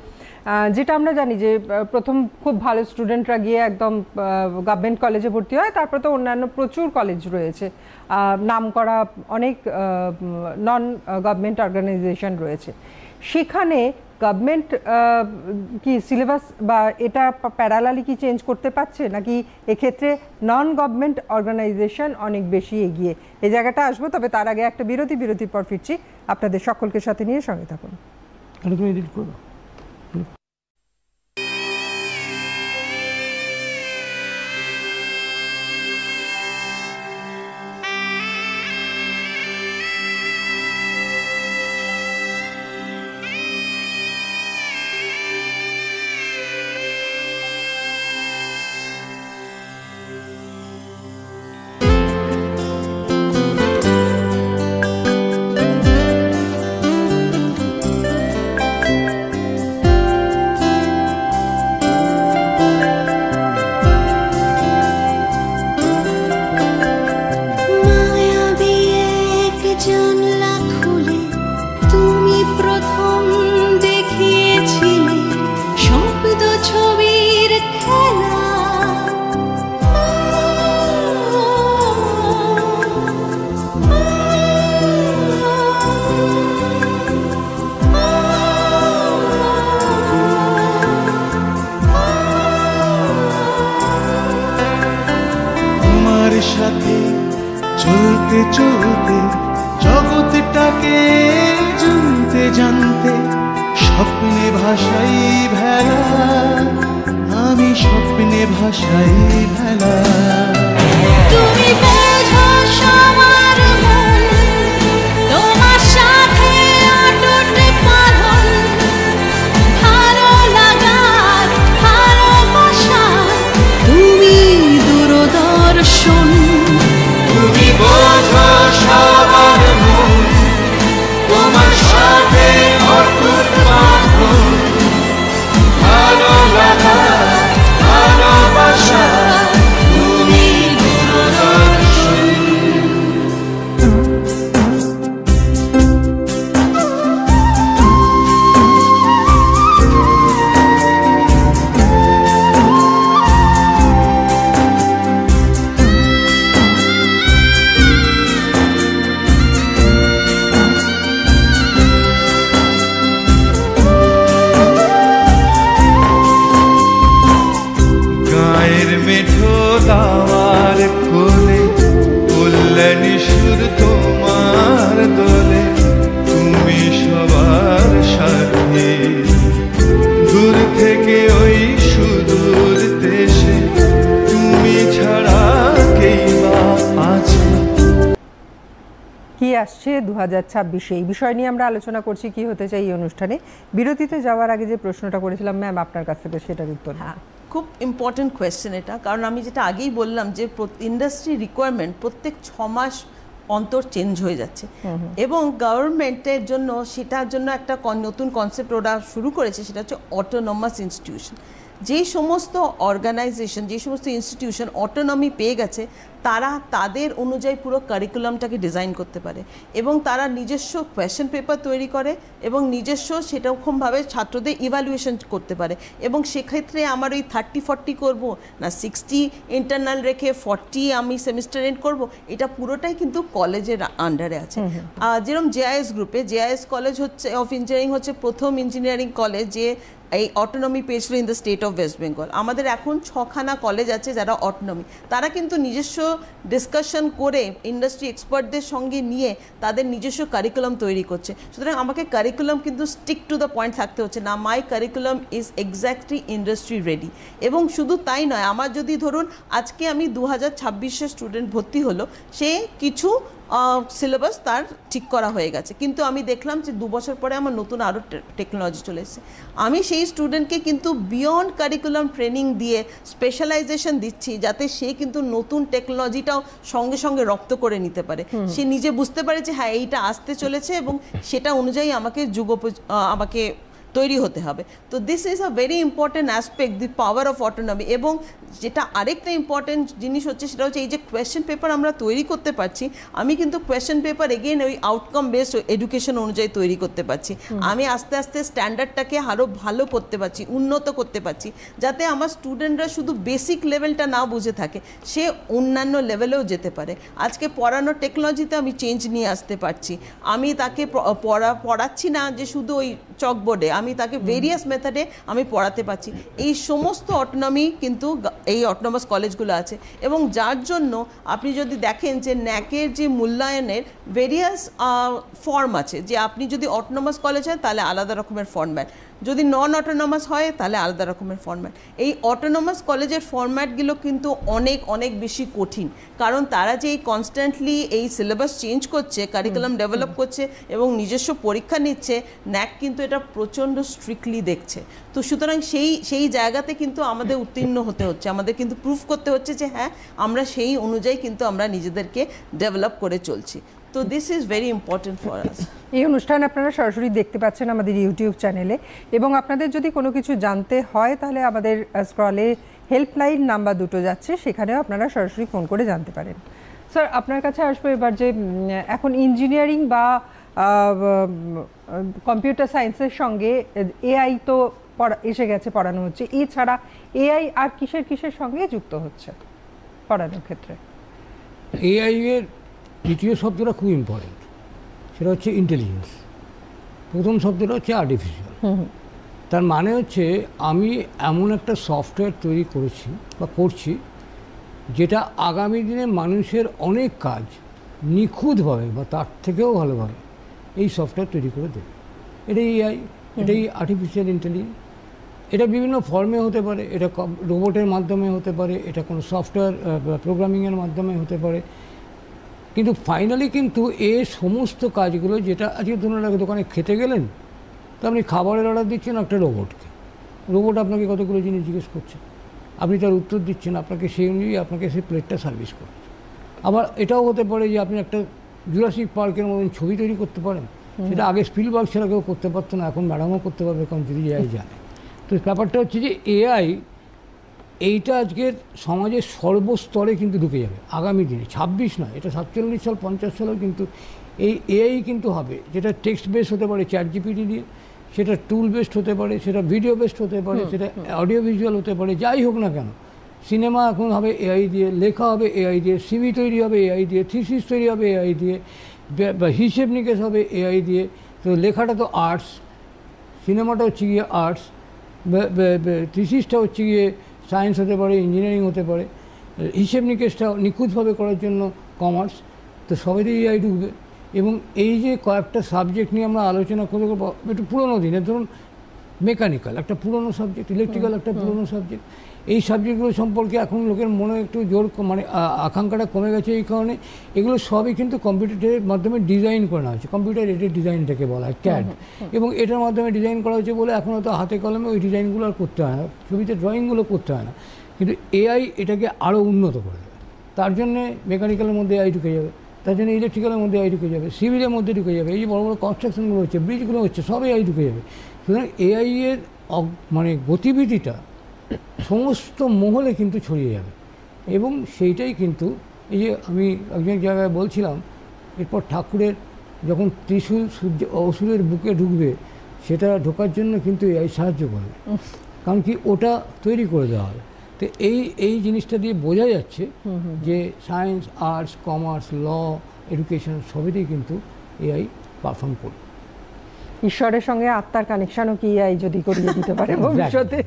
যেটা আমরা জানি যে প্রথম খুব ভালো স্টুডেন্টরা গিয়ে একদম গভর্নমেন্ট কলেজে ভর্তি হয়, তারপর তো অন্যান্য প্রচুর কলেজ রয়েছে, নাম করা অনেক নন গভর্নমেন্ট অর্গানাইজেশন রয়েছে, সেখানে গভর্নমেন্ট কি সিলেবাস বা এটা প্যারালালি কি চেঞ্জ করতে পারছে, নাকি এক্ষেত্রে নন গভর্নমেন্ট অর্গানাইজেশন অনেক বেশি এগিয়ে? এই জায়গাটা আসবো, তবে তার আগে একটা বিরতির পর ফিরছি। আপনাদের সকলকে সাথে নিয়ে সঙ্গে থাকুন। তুমি এডিট করো। মায়াবী এক জানলা খুলে তুমি প্রথম দেখিয়েছিলে শব্দ ছবির খেলা। তোমার সাথে চলতে চলতে জগৎটাকে জানতে জানতে স্বপ্নে ভাষাই ভেলা, আমি স্বপ্নে ভাষাই ভেলা। তুমি বোঝো সবার মন, তোমার সাথে অটুট বাঁধন, ভালো লাগার ভালোবাসার তুমি দূরদর্শন। তুমি বোঝো সবার মন, তোমার সাথে অটুট বাঁধন, ভালো লাগা ভালোবাসা তুমি দূরদর্শন। গায়ের মেঠো দাওয়ার কোলে কল্যাণী সুর তোমার দোলে, তুমি সবার সাথে দূর থেকে ওই সুদূর দেশে, তুমি ছাড়া কেই বা আছে। কি আসছে 2026-এ, এই বিষয় নিয়ে আমরা আলোচনা করছি কি হতে চাই এই অনুষ্ঠানে। বিরতিতে যাওয়ার আগে যে প্রশ্নটা করেছিলাম ম্যাম আপনার কাছ থেকে, সেটার উত্তর। হ্যাঁ, খুব ইম্পর্টেন্ট কোয়েশ্চেন এটা, কারণ আমি যেটা আগেই বললাম যে ইন্ডাস্ট্রি রিকোয়ারমেন্ট প্রত্যেক 6 মাস অন্তর চেঞ্জ হয়ে যাচ্ছে, এবং গভর্নমেন্টের জন্য সেটার জন্য একটা নতুন কনসেপ্ট ওরা শুরু করেছে, সেটা হচ্ছে অটোনমাস ইনস্টিটিউশন। যেই সমস্ত অর্গানাইজেশন, যে সমস্ত ইনস্টিটিউশন অটোনমি পেয়ে গেছে, তারা তাদের অনুযায়ী পুরো কারিকুলামটাকে ডিজাইন করতে পারে, এবং তারা নিজস্ব কোয়েশ্চেন পেপার তৈরি করে এবং নিজস্ব সেরকমভাবে ছাত্রদের ইভ্যালুয়েশন করতে পারে। এবং সেক্ষেত্রে আমার ওই 30-40 করবো না 60 ইন্টারনাল রেখে 40 আমি সেমিস্টার এন্ড করবো, এটা পুরোটাই কিন্তু কলেজের আন্ডারে আছে। যেরকম জেআইএস গ্রুপে, জেআইএস কলেজ হচ্ছে অফ ইঞ্জিনিয়ারিং হচ্ছে প্রথম ইঞ্জিনিয়ারিং কলেজ যে এই অটোনমি পেয়েছিল in the state of West Bengal. আমাদের এখন 6খানা কলেজ আছে যারা অটোনমি, তারা কিন্তু নিজস্ব ডিসকাশন করে ইন্ডাস্ট্রি এক্সপার্টদের সঙ্গে নিয়ে তাদের নিজস্ব কারিকুলাম তৈরি করছে। সুতরাং আমাকে কারিকুলাম কিন্তু স্টিক টু দ্য পয়েন্ট থাকতে হচ্ছে না, my curriculum is exactly industry ready. এবং শুধু তাই নয়, আমার যদি ধরুন আজকে আমি 2026-এর স্টুডেন্ট ভর্তি হলো, সে কিছু সিলেবাস তার ঠিক করা হয়ে গেছে, কিন্তু আমি দেখলাম যে 2 বছর পরে আমার নতুন আরও টেকনোলজি চলে এসেছে, আমি সেই স্টুডেন্টকে কিন্তু বিয়ন্ড কারিকুলাম ট্রেনিং দিয়ে স্পেশালাইজেশন দিচ্ছি, যাতে সে কিন্তু নতুন টেকনোলজিটাও সঙ্গে সঙ্গে রপ্ত করে নিতে পারে, সে নিজে বুঝতে পারে যে হ্যাঁ এইটা আসতে চলেছে, এবং সেটা অনুযায়ী আমাকে আমাকে তৈরি হতে হবে। তো this is a very important aspect, the power of autonomy. এবং যেটা আরেকটা ইম্পর্টেন্ট জিনিস হচ্ছে সেটা হচ্ছে এই যে কোয়েশ্চেন পেপার আমরা তৈরি করতে পারছি, আমি কিন্তু কোয়েশ্চেন পেপার এগেইন ওই আউটকাম বেসড এডুকেশন অনুযায়ী তৈরি করতে পারছি। আমি আস্তে আস্তে স্ট্যান্ডার্ডটাকে আরও ভালো করতে পারছি, উন্নত করতে পারছি, যাতে আমার স্টুডেন্টরা শুধু বেসিক লেভেলটা না বুঝে থাকে, সে অন্যান্য লেভেলেও যেতে পারে। আজকে পড়ানোর টেকনোলজিতে আমি চেঞ্জ নিয়ে আসতে পারছি। আমি তাকে পড়াচ্ছি না যে শুধু ওই চকবোর্ডে, আমি তাকে ভেরিয়াস মেথডে আমি পড়াতে পারছি। এই সমস্ত অটোনমি কিন্তু এই অটোনমাস কলেজগুলো আছে। এবং যার জন্য আপনি যদি দেখেন যে ন্যাকের যে মূল্যায়নের ভেরিয়াস ফর্ম আছে, যে আপনি যদি অটোনমাস কলেজ হয় তাহলে আলাদা রকমের ফর্ম্যাট, যদি নন অটোনমাস হয় তাহলে আলাদা রকমের ফর্ম্যাট। এই অটোনমাস কলেজের ফর্ম্যাটগুলো কিন্তু অনেক অনেক বেশি কঠিন, কারণ তারা যে এই কনস্ট্যান্টলি এই সিলেবাস চেঞ্জ করছে, কারিকুলাম ডেভেলপ করছে এবং নিজস্ব পরীক্ষা নিচ্ছে, ন্যাক কিন্তু এটা প্রচণ্ড স্ট্রিক্টলি দেখছে। তো সুতরাং সেই জায়গাতে কিন্তু আমাদের উত্তীর্ণ হতে হচ্ছে, আমাদের কিন্তু প্রুফ করতে হচ্ছে যে হ্যাঁ আমরা সেই অনুযায়ী কিন্তু আমরা নিজেদেরকে ডেভেলপ করে চলছি। তো this is very important for us. এই অনুষ্ঠান আপনারা সরাসরি দেখতে পাচ্ছেন আমাদের ইউটিউব চ্যানেলে, এবং আপনাদের যদি কোনো কিছু জানতে হয় তাহলে আমাদের স্ক্রলে হেল্পলাইন নাম্বার দুটো যাচ্ছে, সেখানেও আপনারা সরাসরি ফোন করে জানতে পারেন। স্যার, আপনার কাছে আসবো এবার, যে এখন ইঞ্জিনিয়ারিং বা কম্পিউটার সায়েন্সের সঙ্গে এআই তো এসে গেছে, পড়ানো হচ্ছে, এছাড়া এআই আর কিসের সঙ্গে যুক্ত হচ্ছে পড়ানোর ক্ষেত্রে? এআই এর দ্বিতীয় শব্দটা খুব ইম্পর্টেন্ট, সেটা হচ্ছে ইন্টেলিজেন্স। প্রথম শব্দটা হচ্ছে আর্টিফিশিয়াল। তার মানে হচ্ছে আমি এমন একটা সফটওয়্যার তৈরি করেছি বা করছি যেটা আগামী দিনে মানুষের অনেক কাজ নিখুঁতভাবে বা তার থেকেও ভালোভাবে এই সফটওয়্যার তৈরি করে দেবে। এটাই এআই, এটাই আর্টিফিশিয়াল ইন্টেলিজেন্স। এটা বিভিন্ন ফর্মে হতে পারে, এটা রোবটের মাধ্যমে হতে পারে, এটা কোনো সফটওয়্যার প্রোগ্রামিংয়ের মাধ্যমে হতে পারে, কিন্তু ফাইনালি কিন্তু সমস্ত কাজগুলো, যেটা আজকে ধরুন দোকানে খেতে গেলেন, তো আপনি খাবারের অর্ডার দিচ্ছেন একটা রোবটকে, রোবট আপনাকে কতগুলো জিনিস জিজ্ঞেস করছে, আপনি তার উত্তর দিচ্ছেন, আপনাকে সেই অনুযায়ী আপনাকে সেই প্লেটটা সার্ভিস করছে। আবার এটাও হতে পারে যে আপনি একটা জুরাসিক পার্কের মতন ছবি তৈরি করতে পারেন, সেটা আগে স্পিলবার্গ ছাড়া কেউ করতে পারতো না, এখন ম্যাডামও করতে পারবে, কারণ যদি এআই জানে। তো ব্যাপারটা হচ্ছে যে এআই এইটা আজকের সমাজের সর্বস্তরে কিন্তু ঢুকে যাবে আগামী দিনে, 26 নয়, এটা 47 সাল 50 সালেও কিন্তু এই এআই কিন্তু হবে, যেটা টেক্সট বেসড হতে পারে চ্যাট জিপিটি দিয়ে, সেটা টুল বেসড হতে পারে, সেটা ভিডিও বেসড হতে পারে, সেটা অডিও ভিজুয়াল হতে পারে, যাই হোক না কেন। সিনেমা এখন হবে এআই দিয়ে, লেখা হবে এআই দিয়ে, সিভি তৈরি হবে এআই দিয়ে, থিসিস তৈরি হবে এআই দিয়ে, হিসেব নিকেশ হবে এআই দিয়ে। তো লেখাটা তো আর্টস, সিনেমাটা হচ্ছে গিয়ে আর্টস, থিসিসটা হচ্ছে গিয়ে সায়েন্স হতে পারে, ইঞ্জিনিয়ারিং হতে পারে, হিসেব নিকেশটা নিখুঁতভাবে করার জন্য কমার্স। তো সবেতেই এআই ঢুকবে। এবং এই যে কয়েকটা সাবজেক্ট নিয়ে আমরা আলোচনা করে, একটু পুরোনো দিনে ধরুন মেকানিক্যাল একটা পুরনো সাবজেক্ট, ইলেকট্রিক্যাল একটা পুরনো সাবজেক্ট, এই সাবজেক্টগুলো সম্পর্কে এখন লোকের মনে একটু জোর মানে আকাঙ্ক্ষাটা কমে গেছে। এই কারণে এগুলো সবই কিন্তু কম্পিউটারের মাধ্যমে ডিজাইন করা হয়েছে, কম্পিউটার এডেড ডিজাইনটাকে বলা হয় ক্যাড, এবং এটার মাধ্যমে ডিজাইন করা হয়েছে বলে এখন হয়তো হাতে কলমে ওই ডিজাইনগুলো আর করতে হয় না, ছবিতে ড্রয়িংগুলো করতে হয় না। কিন্তু এআই এটাকে আরও উন্নত করে দেবে। তার জন্যে মেকানিক্যালের মধ্যে এআই ঢুকে যাবে, তার জন্য ইলেকট্রিক্যালের মধ্যে এআই ঢুকে যাবে, সিভিলের মধ্যে ঢুকে যাবে, এই যে বড় বড় কনস্ট্রাকশনগুলো হচ্ছে, ব্রিজগুলো হচ্ছে, সব এআই ঢুকে যাবে। সুতরাং এআই এর মানে গতিবিধিটা সমস্ত মহলে কিন্তু ছড়িয়ে যাবে। এবং সেইটাই কিন্তু এই যে আমি একজন জায়গায় বলছিলাম, এরপর ঠাকুরের যখন ত্রিশূল অসুরের বুকে ঢুকবে, সেটা ঢোকার জন্য কিন্তু এআই সাহায্য করবে, কারণ কি ওটা তৈরি করে দেওয়া হবে। তো এই জিনিসটা দিয়ে বোঝা যাচ্ছে যে সায়েন্স, আর্টস, কমার্স, ল, এডুকেশন সবেতেই কিন্তু এআই পারফর্ম করবে। ঈশ্বরের সঙ্গে আত্মার কানেকশনও কি এআই যদি করিয়ে দিতে পারে ভবিষ্যতে।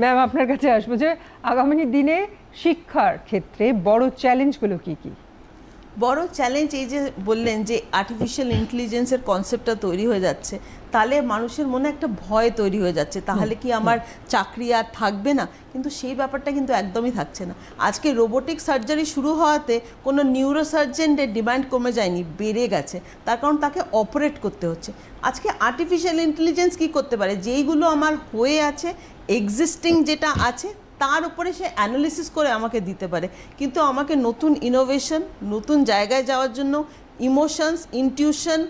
ম্যাম, আপনার কাছে আসবো যে আগামী দিনে শিক্ষার ক্ষেত্রে বড় চ্যালেঞ্জগুলো কি কি? বড় চ্যালেঞ্জ এই যে বললেন যে আর্টিফিশিয়াল ইন্টেলিজেন্সের কনসেপ্টটা তৈরি হয়ে যাচ্ছে, তাহলে মানুষের মনে একটা ভয় তৈরি হয়ে যাচ্ছে, তাহলে কি আমার চাকরি আর থাকবে না? কিন্তু সেই ব্যাপারটা কিন্তু একদমই থাকছে না। আজকে রোবোটিক সার্জারি শুরু হওয়াতে কোনো নিউরোসার্জেনের ডিমান্ড কমে যায়নি, বেড়ে গেছে, তার কারণ তাকে অপারেট করতে হচ্ছে। আজকে আর্টিফিশিয়াল ইন্টেলিজেন্স কি করতে পারে, যেইগুলো আমার হয়ে আছে, এক্সিস্টিং যেটা আছে তার উপরে সে অ্যানালিসিস করে আমাকে দিতে পারে, কিন্তু আমাকে নতুন ইনোভেশন, নতুন জায়গায় যাওয়ার জন্য ইমোশনস, ইনটিউশন,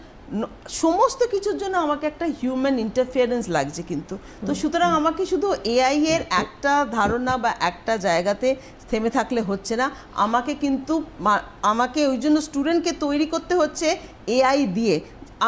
সমস্ত কিছুর জন্য আমাকে একটা হিউম্যান ইন্টারফিয়ারেন্স লাগছে কিন্তু। তো সুতরাং আমাকে শুধু এআই এর একটা ধারণা বা একটা জায়গাতে থেমে থাকলে হচ্ছে না, আমাকে কিন্তু আমাকে ওই জন্য স্টুডেন্টকে তৈরি করতে হচ্ছে এআই দিয়ে।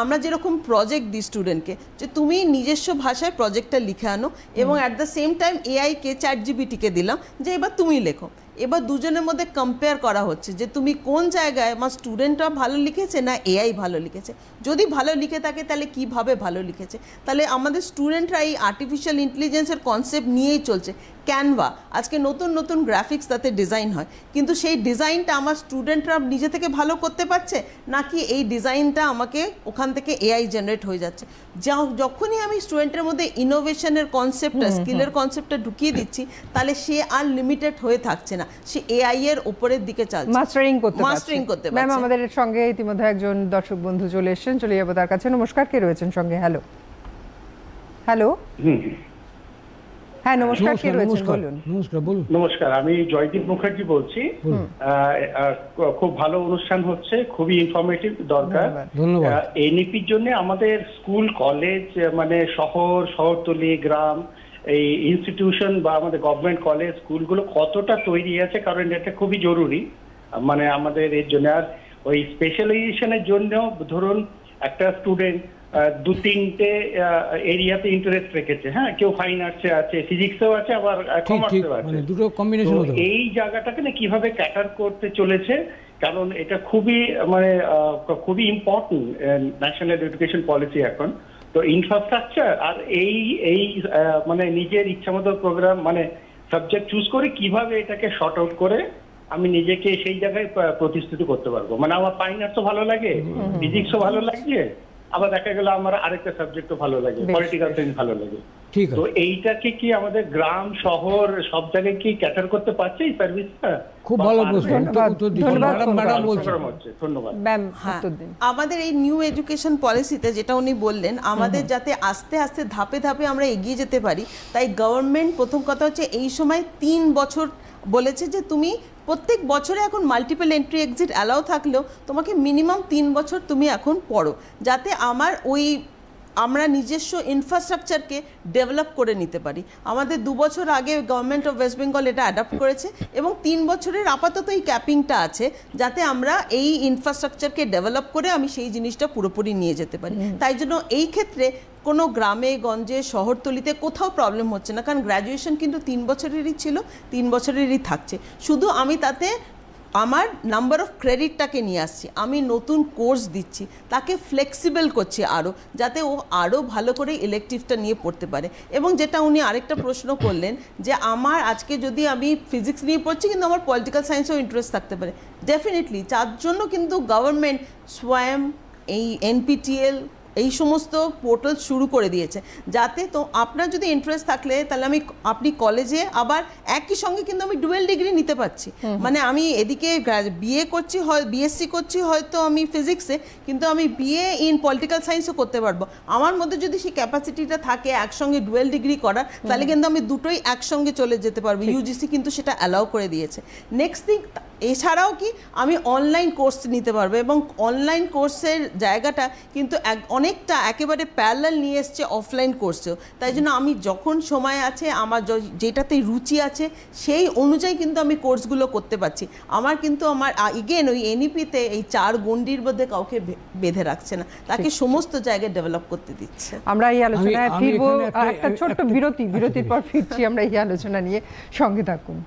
আমরা যেরকম প্রজেক্ট দিই স্টুডেন্টকে যে তুমি নিজস্ব ভাষায় প্রজেক্টটা লিখে আনো, এবং অ্যাট দ্য সেম টাইম এআইকে চ্যাটজিপিটিকে দিলাম যে এবার তুমি লেখো। এবার দুজনের মধ্যে কম্পেয়ার করা হচ্ছে যে তুমি কোন জায়গায় আমার স্টুডেন্টরা ভালো লিখেছে না এআই ভালো লিখেছে। যদি ভালো লিখে থাকে তাহলে কিভাবে ভালো লিখেছে। তাহলে আমাদের স্টুডেন্টরা এই আর্টিফিশিয়াল ইন্টেলিজেন্সের কনসেপ্ট নিয়েই চলছে। ক্যানভা, আজকে নতুন নতুন গ্রাফিক্স তাতে ডিজাইন হয়, কিন্তু সেই ডিজাইনটা আমার স্টুডেন্টরা নিজে থেকে ভালো করতে পারছে নাকি এই ডিজাইনটা আমাকে ওখান থেকে এআই জেনারেট হয়ে যাচ্ছে। যখনই আমি স্টুডেন্টের মধ্যে ইনোভেশনের কনসেপ্টটা, স্কিলের কনসেপ্টটা ঢুকিয়ে দিচ্ছি, তাহলে সে আর লিমিটেড হয়ে থাকছে না, সে এআই এর উপরের দিকে চালছে, মাস্টারিং করতে পারছে। ম্যাম, আমাদের সঙ্গে ইতিমধ্যে একজন দর্শক বন্ধু চলে এসেছেন, চলে যাবো তার কাছে। নমস্কার, কে রয়েছেন সঙ্গে? হ্যালো হ্যালো, হ্যাঁ নমস্কার, কে রয়েছেন বলুন? নমস্কার, বলুন। নমস্কার, আমি জয়দীপ মুখার্জি বলছি। খুব ভালো অনুষ্ঠান হচ্ছে, খুবই ইনফরমেটিভ, দরকার। ধন্যবাদ। এনইপির জন্য আমাদের স্কুল, কলেজ, মানে শহরতলি, গ্রাম, এই ইনস্টিটিউশন বা আমাদের গভর্নমেন্ট কলেজ, স্কুলগুলো কতটা তৈরি আছে, কারণ এটা খুবই জরুরি মানে আমাদের এর জন্য। আর ওই স্পেশালাইজেশনের জন্য ধরুন একটা স্টুডেন্ট 2-3টে এরিয়াতে ইন্টারেস্ট রেখেছে, হ্যাঁ, কেউ ফাইন আর্টসে আছে, ফিজিক্সেও আছে, আবার কমার্সেও আছে, দুটো কম্বিনেশন হতে পারে। এই জায়গাটাকে না কিভাবে ক্যাটার করতে চলেছে, কারণ এটা খুবই ইম্পর্টেন্ট ন্যাশনাল এডুকেশন পলিসি এখন। তো ইনফ্রাস্ট্রাকচার আর এই মানে নিজের ইচ্ছামতো প্রোগ্রাম মানে সাবজেক্ট চুজ করে কিভাবে এটাকে শর্ট আউট করে আমি নিজেকে সেই জায়গায় প্রতিষ্ঠিত করতে পারবো। মানে আমার ফাইন আর্টসও ভালো লাগে, ফিজিক্সও ভালো লাগছে, আবার দেখা গেল আমার আরেকটা সাবজেক্টও ভালো লাগে, পলিটিক্যাল সায়েন্স ভালো লাগে। তো এইটাকে কি আমাদের গ্রাম শহর সব জায়গায় কি ক্যাটার করতে পারছে এই সার্ভিসটা? খুব ভালো প্রশ্ন, ধন্যবাদ। আমাদের এই নিউ এডুকেশন পলিসিতে যেটা উনি বললেন, আমাদের যাতে আস্তে আস্তে ধাপে ধাপে আমরা এগিয়ে যেতে পারি, তাই গভর্নমেন্ট প্রথম কথা হচ্ছে এই সময় 3 বছর বলেছে যে তুমি প্রত্যেক বছরে এখন মাল্টিপল এন্ট্রি এক্সিট অ্যালাউ থাকলেও তোমাকে মিনিমাম 3 বছর তুমি এখন পড়ো, যাতে আমরা নিজস্ব ইনফ্রাস্ট্রাকচারকে ডেভেলপ করে নিতে পারি। আমাদের 2 বছর আগে গভর্নমেন্ট অফ ওয়েস্ট বেঙ্গল এটা অ্যাডাপ্ট করেছে, এবং 3 বছরের আপাতত এই ক্যাপিংটা আছে, যাতে আমরা এই ইনফ্রাস্ট্রাকচারকে ডেভেলপ করে আমি সেই জিনিসটা পুরোপুরি নিয়ে যেতে পারি। তাই জন্য এই ক্ষেত্রে কোনো গ্রামে গঞ্জে শহরতলিতে কোথাও প্রবলেম হচ্ছে না, কারণ গ্র্যাজুয়েশন কিন্তু 3 বছরেরই ছিল, 3 বছরেরই থাকছে। শুধু আমি তাতে আমার নাম্বার অফ ক্রেডিটটাকে নিয়ে আসছি, আমি নতুন কোর্স দিচ্ছি, তাকে ফ্লেক্সিবল করছি আরও, যাতে ও আরও ভালো করে ইলেকটিভটা নিয়ে পড়তে পারে। এবং যেটা উনি আরেকটা প্রশ্ন করলেন যে আমার আজকে যদি আমি ফিজিক্স নিয়ে পড়ছি কিন্তু আমার পলিটিক্যাল সায়েন্সেও ইন্টারেস্ট থাকতে পারে, ডেফিনেটলি তার জন্য কিন্তু গভর্নমেন্ট স্বয়ং এই এনপিটিএল এই সমস্ত পোর্টাল শুরু করে দিয়েছে, যাতে তো আপনার যদি ইন্টারেস্ট থাকলে তাহলে আপনি কলেজে আবার একই সঙ্গে কিন্তু আমি ডুয়েল ডিগ্রি নিতে পারছি। মানে আমি এদিকে বিএ করছি, বিএসসি করছি হয়তো আমি ফিজিক্সে, কিন্তু আমি বিএ ইন পলিটিক্যাল সায়েন্সও করতে পারবো। আমার মধ্যে যদি সেই ক্যাপাসিটিটা থাকে একসঙ্গে ডুয়েল ডিগ্রি করার, তাহলে কিন্তু আমি দুটোই একসঙ্গে চলে যেতে পারবো। ইউজিসি কিন্তু সেটা অ্যালাউ করে দিয়েছে। নেক্সট থিং, এছাড়াও কি আমি অনলাইন কোর্স নিতে পারবো, এবং অনলাইন কোর্সের জায়গাটা কিন্তু অনেকটা একেবারে প্যারালাল নিয়ে এসছে অফলাইন কোর্সেও। তাই জন্য আমি যখন সময় আছে, আমার যেটাতে রুচি আছে সেই অনুযায়ী কিন্তু আমি কোর্সগুলো করতে পারছি। আমার এগেন ওই এনইপিতে এই 4 গণ্ডির মধ্যে কাউকে বেঁধে রাখছে না, তাকে সমস্ত জায়গায় ডেভেলপ করতে দিচ্ছে। আমরা এই আলোচনায় ফিরবো, একটা ছোট্ট বিরতির পর ফিরছি আমরা এই আলোচনা নিয়ে, সঙ্গে থাকুন।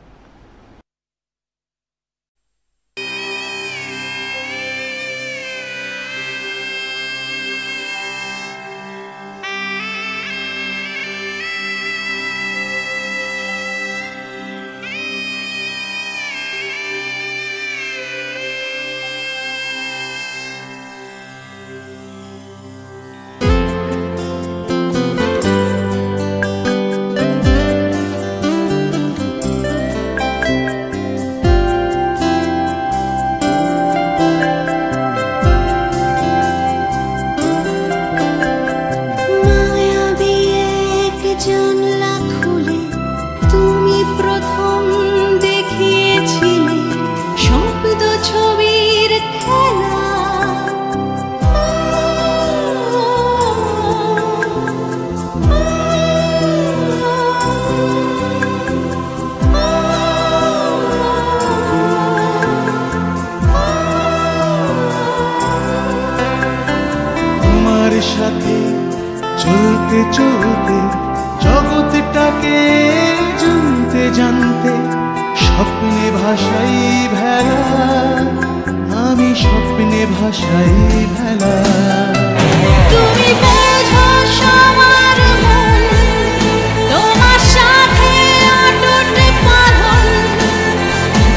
চলতে চলতে জগৎটাকে জানতে জানতে স্বপ্নে ভাষাই ভেলা, আমি স্বপ্নে ভাষাই ভেলা। তুমি বোঝো সবার মন, তোমার সাথে অটুট বাঁধন,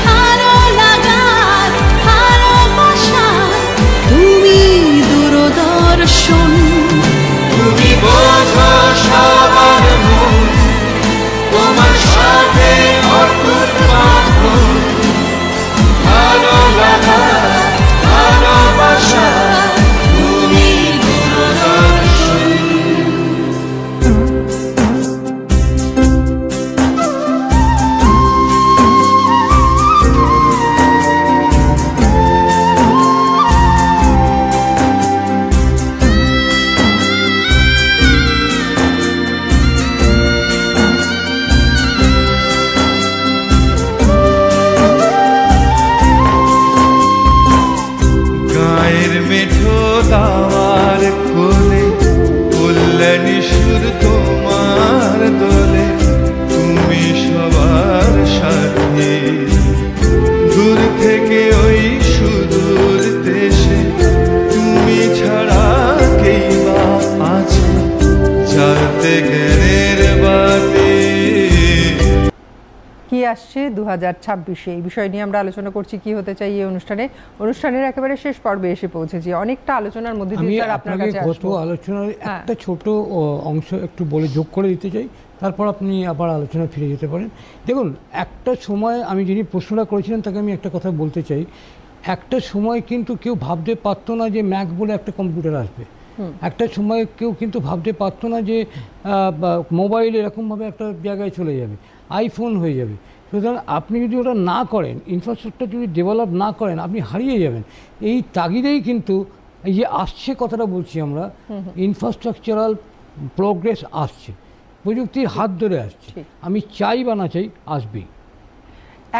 ভালো লাগার ভালোবাসা, তুমি দূরদর্শন। তুমি বোঝো সবার মন, তোমার সাথে অটুট বাঁধন, ভালো লাগা ভালোবাসা, তুমি দূরদর্শন। গায়ের মেঠো দাওয়ার কোলে কল্যাণী সুর তোমার দোলে, তুমি সবার সাথে দূর থেকে ওই সুদূর দেশে, তুমি ছাড়া কেই বা আছে জ্বালতে জ্ঞানের বাতি। কি আসছে 2026-এ, এই বিষয় নিয়ে আমরা আলোচনা করছি কি হতে চাই এই অনুষ্ঠানের একেবারে শেষ পর্বে এসে পৌঁছেছি। অনেকটা আলোচনার মধ্যে দিয়ে স্যার আপনার কাছে গত আলোচনার একটা ছোট অংশ একটু বলে যোগ করে দিতে চাই, তারপর আপনি আবার আলোচনা ফিরে যেতে পারেন। দেখুন, একটা সময় আমি যিনি প্রশ্নটা করেছিলেন তাকে আমি একটা কথা বলতে চাই। একটা সময় কিন্তু কেউ ভাবতে পারতো না যে ম্যাক বলে একটা কম্পিউটার আসবে। একটা সময় কেউ কিন্তু ভাবতে পারতো না যে মোবাইল এরকমভাবে একটা জায়গায় চলে যাবে, আইফোন হয়ে যাবে। সুতরাং আপনি যদি ওটা না করেন, ইনফ্রাস্ট্রাকচার যদি ডেভেলপ না করেন, আপনি হারিয়ে যাবেন। এই তাগিদেই কিন্তু এই যে আসছে কথাটা বলছি আমরা, ইনফ্রাস্ট্রাকচারাল প্রোগ্রেস আসছে, প্রযুক্তির হাত ধরে আসছে। আমি চাই বা না চাই, আসবেই।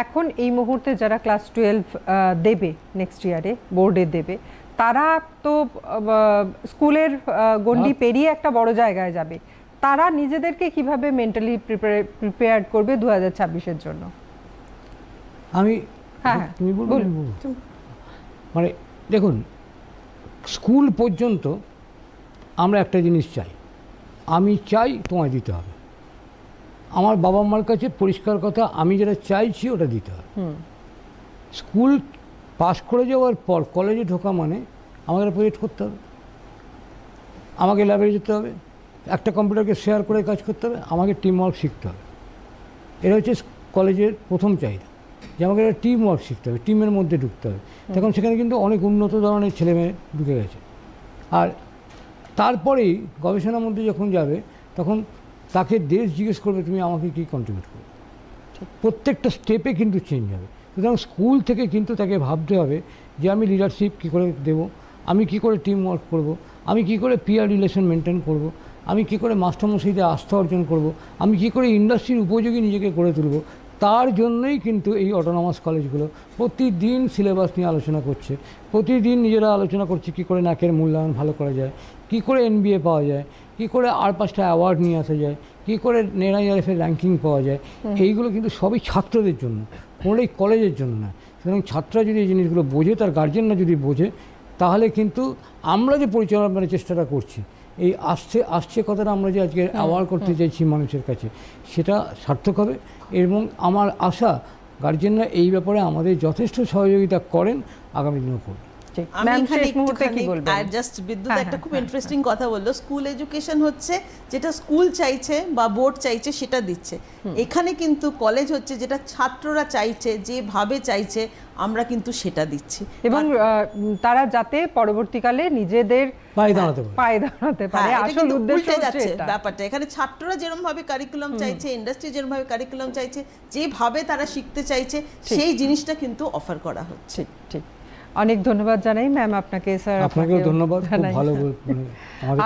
এখন এই মুহূর্তে যারা ক্লাস 12 দেবে নেক্সট ইয়ারে, বোর্ডে দেবে, তারা তো স্কুলের গণ্ডি পেরিয়ে একটা বড় জায়গায় যাবে। তারা নিজেদেরকে কিভাবে মেন্টালি প্রিপেয়ার করবে 2026-এর জন্য? আমি হ্যাঁ, তুমি বলুন। মানে দেখুন, স্কুল পর্যন্ত আমরা একটা জিনিস চাই, আমি চাই তোমায় দিতে হবে। আমার বাবা মার কাছে পরিষ্কার কথা, আমি যেটা চাইছি ওটা দিতে হবে। স্কুল পাস করে যাওয়ার পর কলেজে ঢোকা মানে আমাকে একটা প্রজেক্ট করতে হবে, আমাকে ল্যাবে যেতে হবে, একটা কম্পিউটারকে শেয়ার করে কাজ করতে হবে, আমাকে টিম ওয়ার্ক শিখতে হবে। এটা হচ্ছে কলেজের প্রথম চাহিদা, যে আমাকে একটা টিম ওয়ার্ক শিখতে হবে, টিমের মধ্যে ঢুকতে হবে। তখন সেখানে কিন্তু অনেক উন্নত ধরনের ছেলেমেয়ে ঢুকে গেছে। আর তারপরেই গবেষণার মধ্যে যখন যাবে, তখন তাকে দেশ জিজ্ঞেস করবে তুমি আমাকে কী কন্ট্রিবিউট করবে। প্রত্যেকটা স্টেপে কিন্তু চেঞ্জ হবে। সুতরাং স্কুল থেকে কিন্তু তাকে ভাবতে হবে যে আমি লিডারশিপ কী করে দেবো, আমি কি করে টিম ওয়ার্ক করবো, আমি কি করে পিয়ার রিলেশন মেনটেন করব, আমি কি করে মাস্টারমশাইদের আস্থা অর্জন করব, আমি কি করে ইন্ডাস্ট্রির উপযোগী নিজেকে গড়ে তুলব। তার জন্যই কিন্তু এই অটোনমাস কলেজগুলো প্রতিদিন সিলেবাস নিয়ে আলোচনা করছে, প্রতিদিন নিজেরা আলোচনা করছে কী করে ন্যাকের মূল্যায়ন ভালো করা যায়, কী করে NBA পাওয়া যায়, কী করে আর 5টা অ্যাওয়ার্ড নিয়ে আসা যায়, কী করে NIRF-এর র্যাঙ্কিং পাওয়া যায়। এইগুলো কিন্তু সবই ছাত্রদের জন্য, কোনোটাই কলেজের জন্য না। সুতরাং ছাত্ররা যদি এই জিনিসগুলো বোঝে, তার গার্জেনরা যদি বোঝে, তাহলে কিন্তু আমরা যে পরিচালনার চেষ্টাটা করছি, এই আসছে কথাটা আমরা যে আজকে অ্যাওয়ার্ড করতে চাইছি মানুষের কাছে, সেটা সার্থক হবে। এবং আমার আশা গার্জেনরা এই ব্যাপারে আমাদের যথেষ্ট সহযোগিতা করেন, আগামী দিনেও করবেন। আমি এখানে জাস্ট বিদ্যুৎ একটা খুব ইন্টারেস্টিং কথা বললো, স্কুল এডুকেশন হচ্ছে যেটা স্কুল চাইছে বা বোর্ড চাইছে সেটা দিচ্ছে। এখানে কিন্তু কলেজ হচ্ছে যেটা ছাত্ররা চাইছে, যেভাবে চাইছে আমরা কিন্তু সেটা দিচ্ছি, এবং তারা যাতে পরবর্তীকালে নিজেদের পায়ে দাঁড়াতে পারে। আসল উদ্দেশ্য হচ্ছে ব্যাপারটা এখানে ছাত্ররা যেরকম ভাবে কারিকুলাম চাইছে, ইন্ডাস্ট্রি যেরকম ভাবে কারিকুলাম চাইছে, যেভাবে তারা শিখতে চাইছে, সেই জিনিসটা কিন্তু অফার করা হচ্ছে। ঠিক। অনেক ধন্যবাদ জানাই ম্যাম আপনাকে, স্যার আপনাকেও ধন্যবাদ। ভালো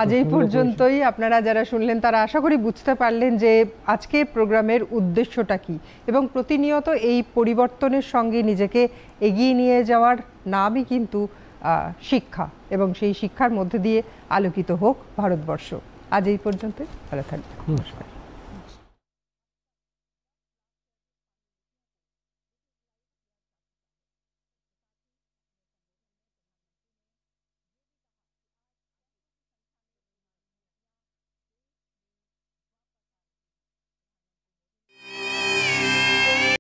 আজ এই পর্যন্তই। আপনারা যারা শুনলেন তারা আশা করি বুঝতে পারলেন যে আজকের প্রোগ্রামের উদ্দেশ্যটা কি, এবং প্রতিনিয়ত এই পরিবর্তনের সঙ্গে নিজেকে এগিয়ে নিয়ে যাওয়ার নামই কিন্তু শিক্ষা, এবং সেই শিক্ষার মধ্যে দিয়ে আলোকিত হোক ভারতবর্ষ। আজ এই পর্যন্ত, ভালো থাকবেন, নমস্কার।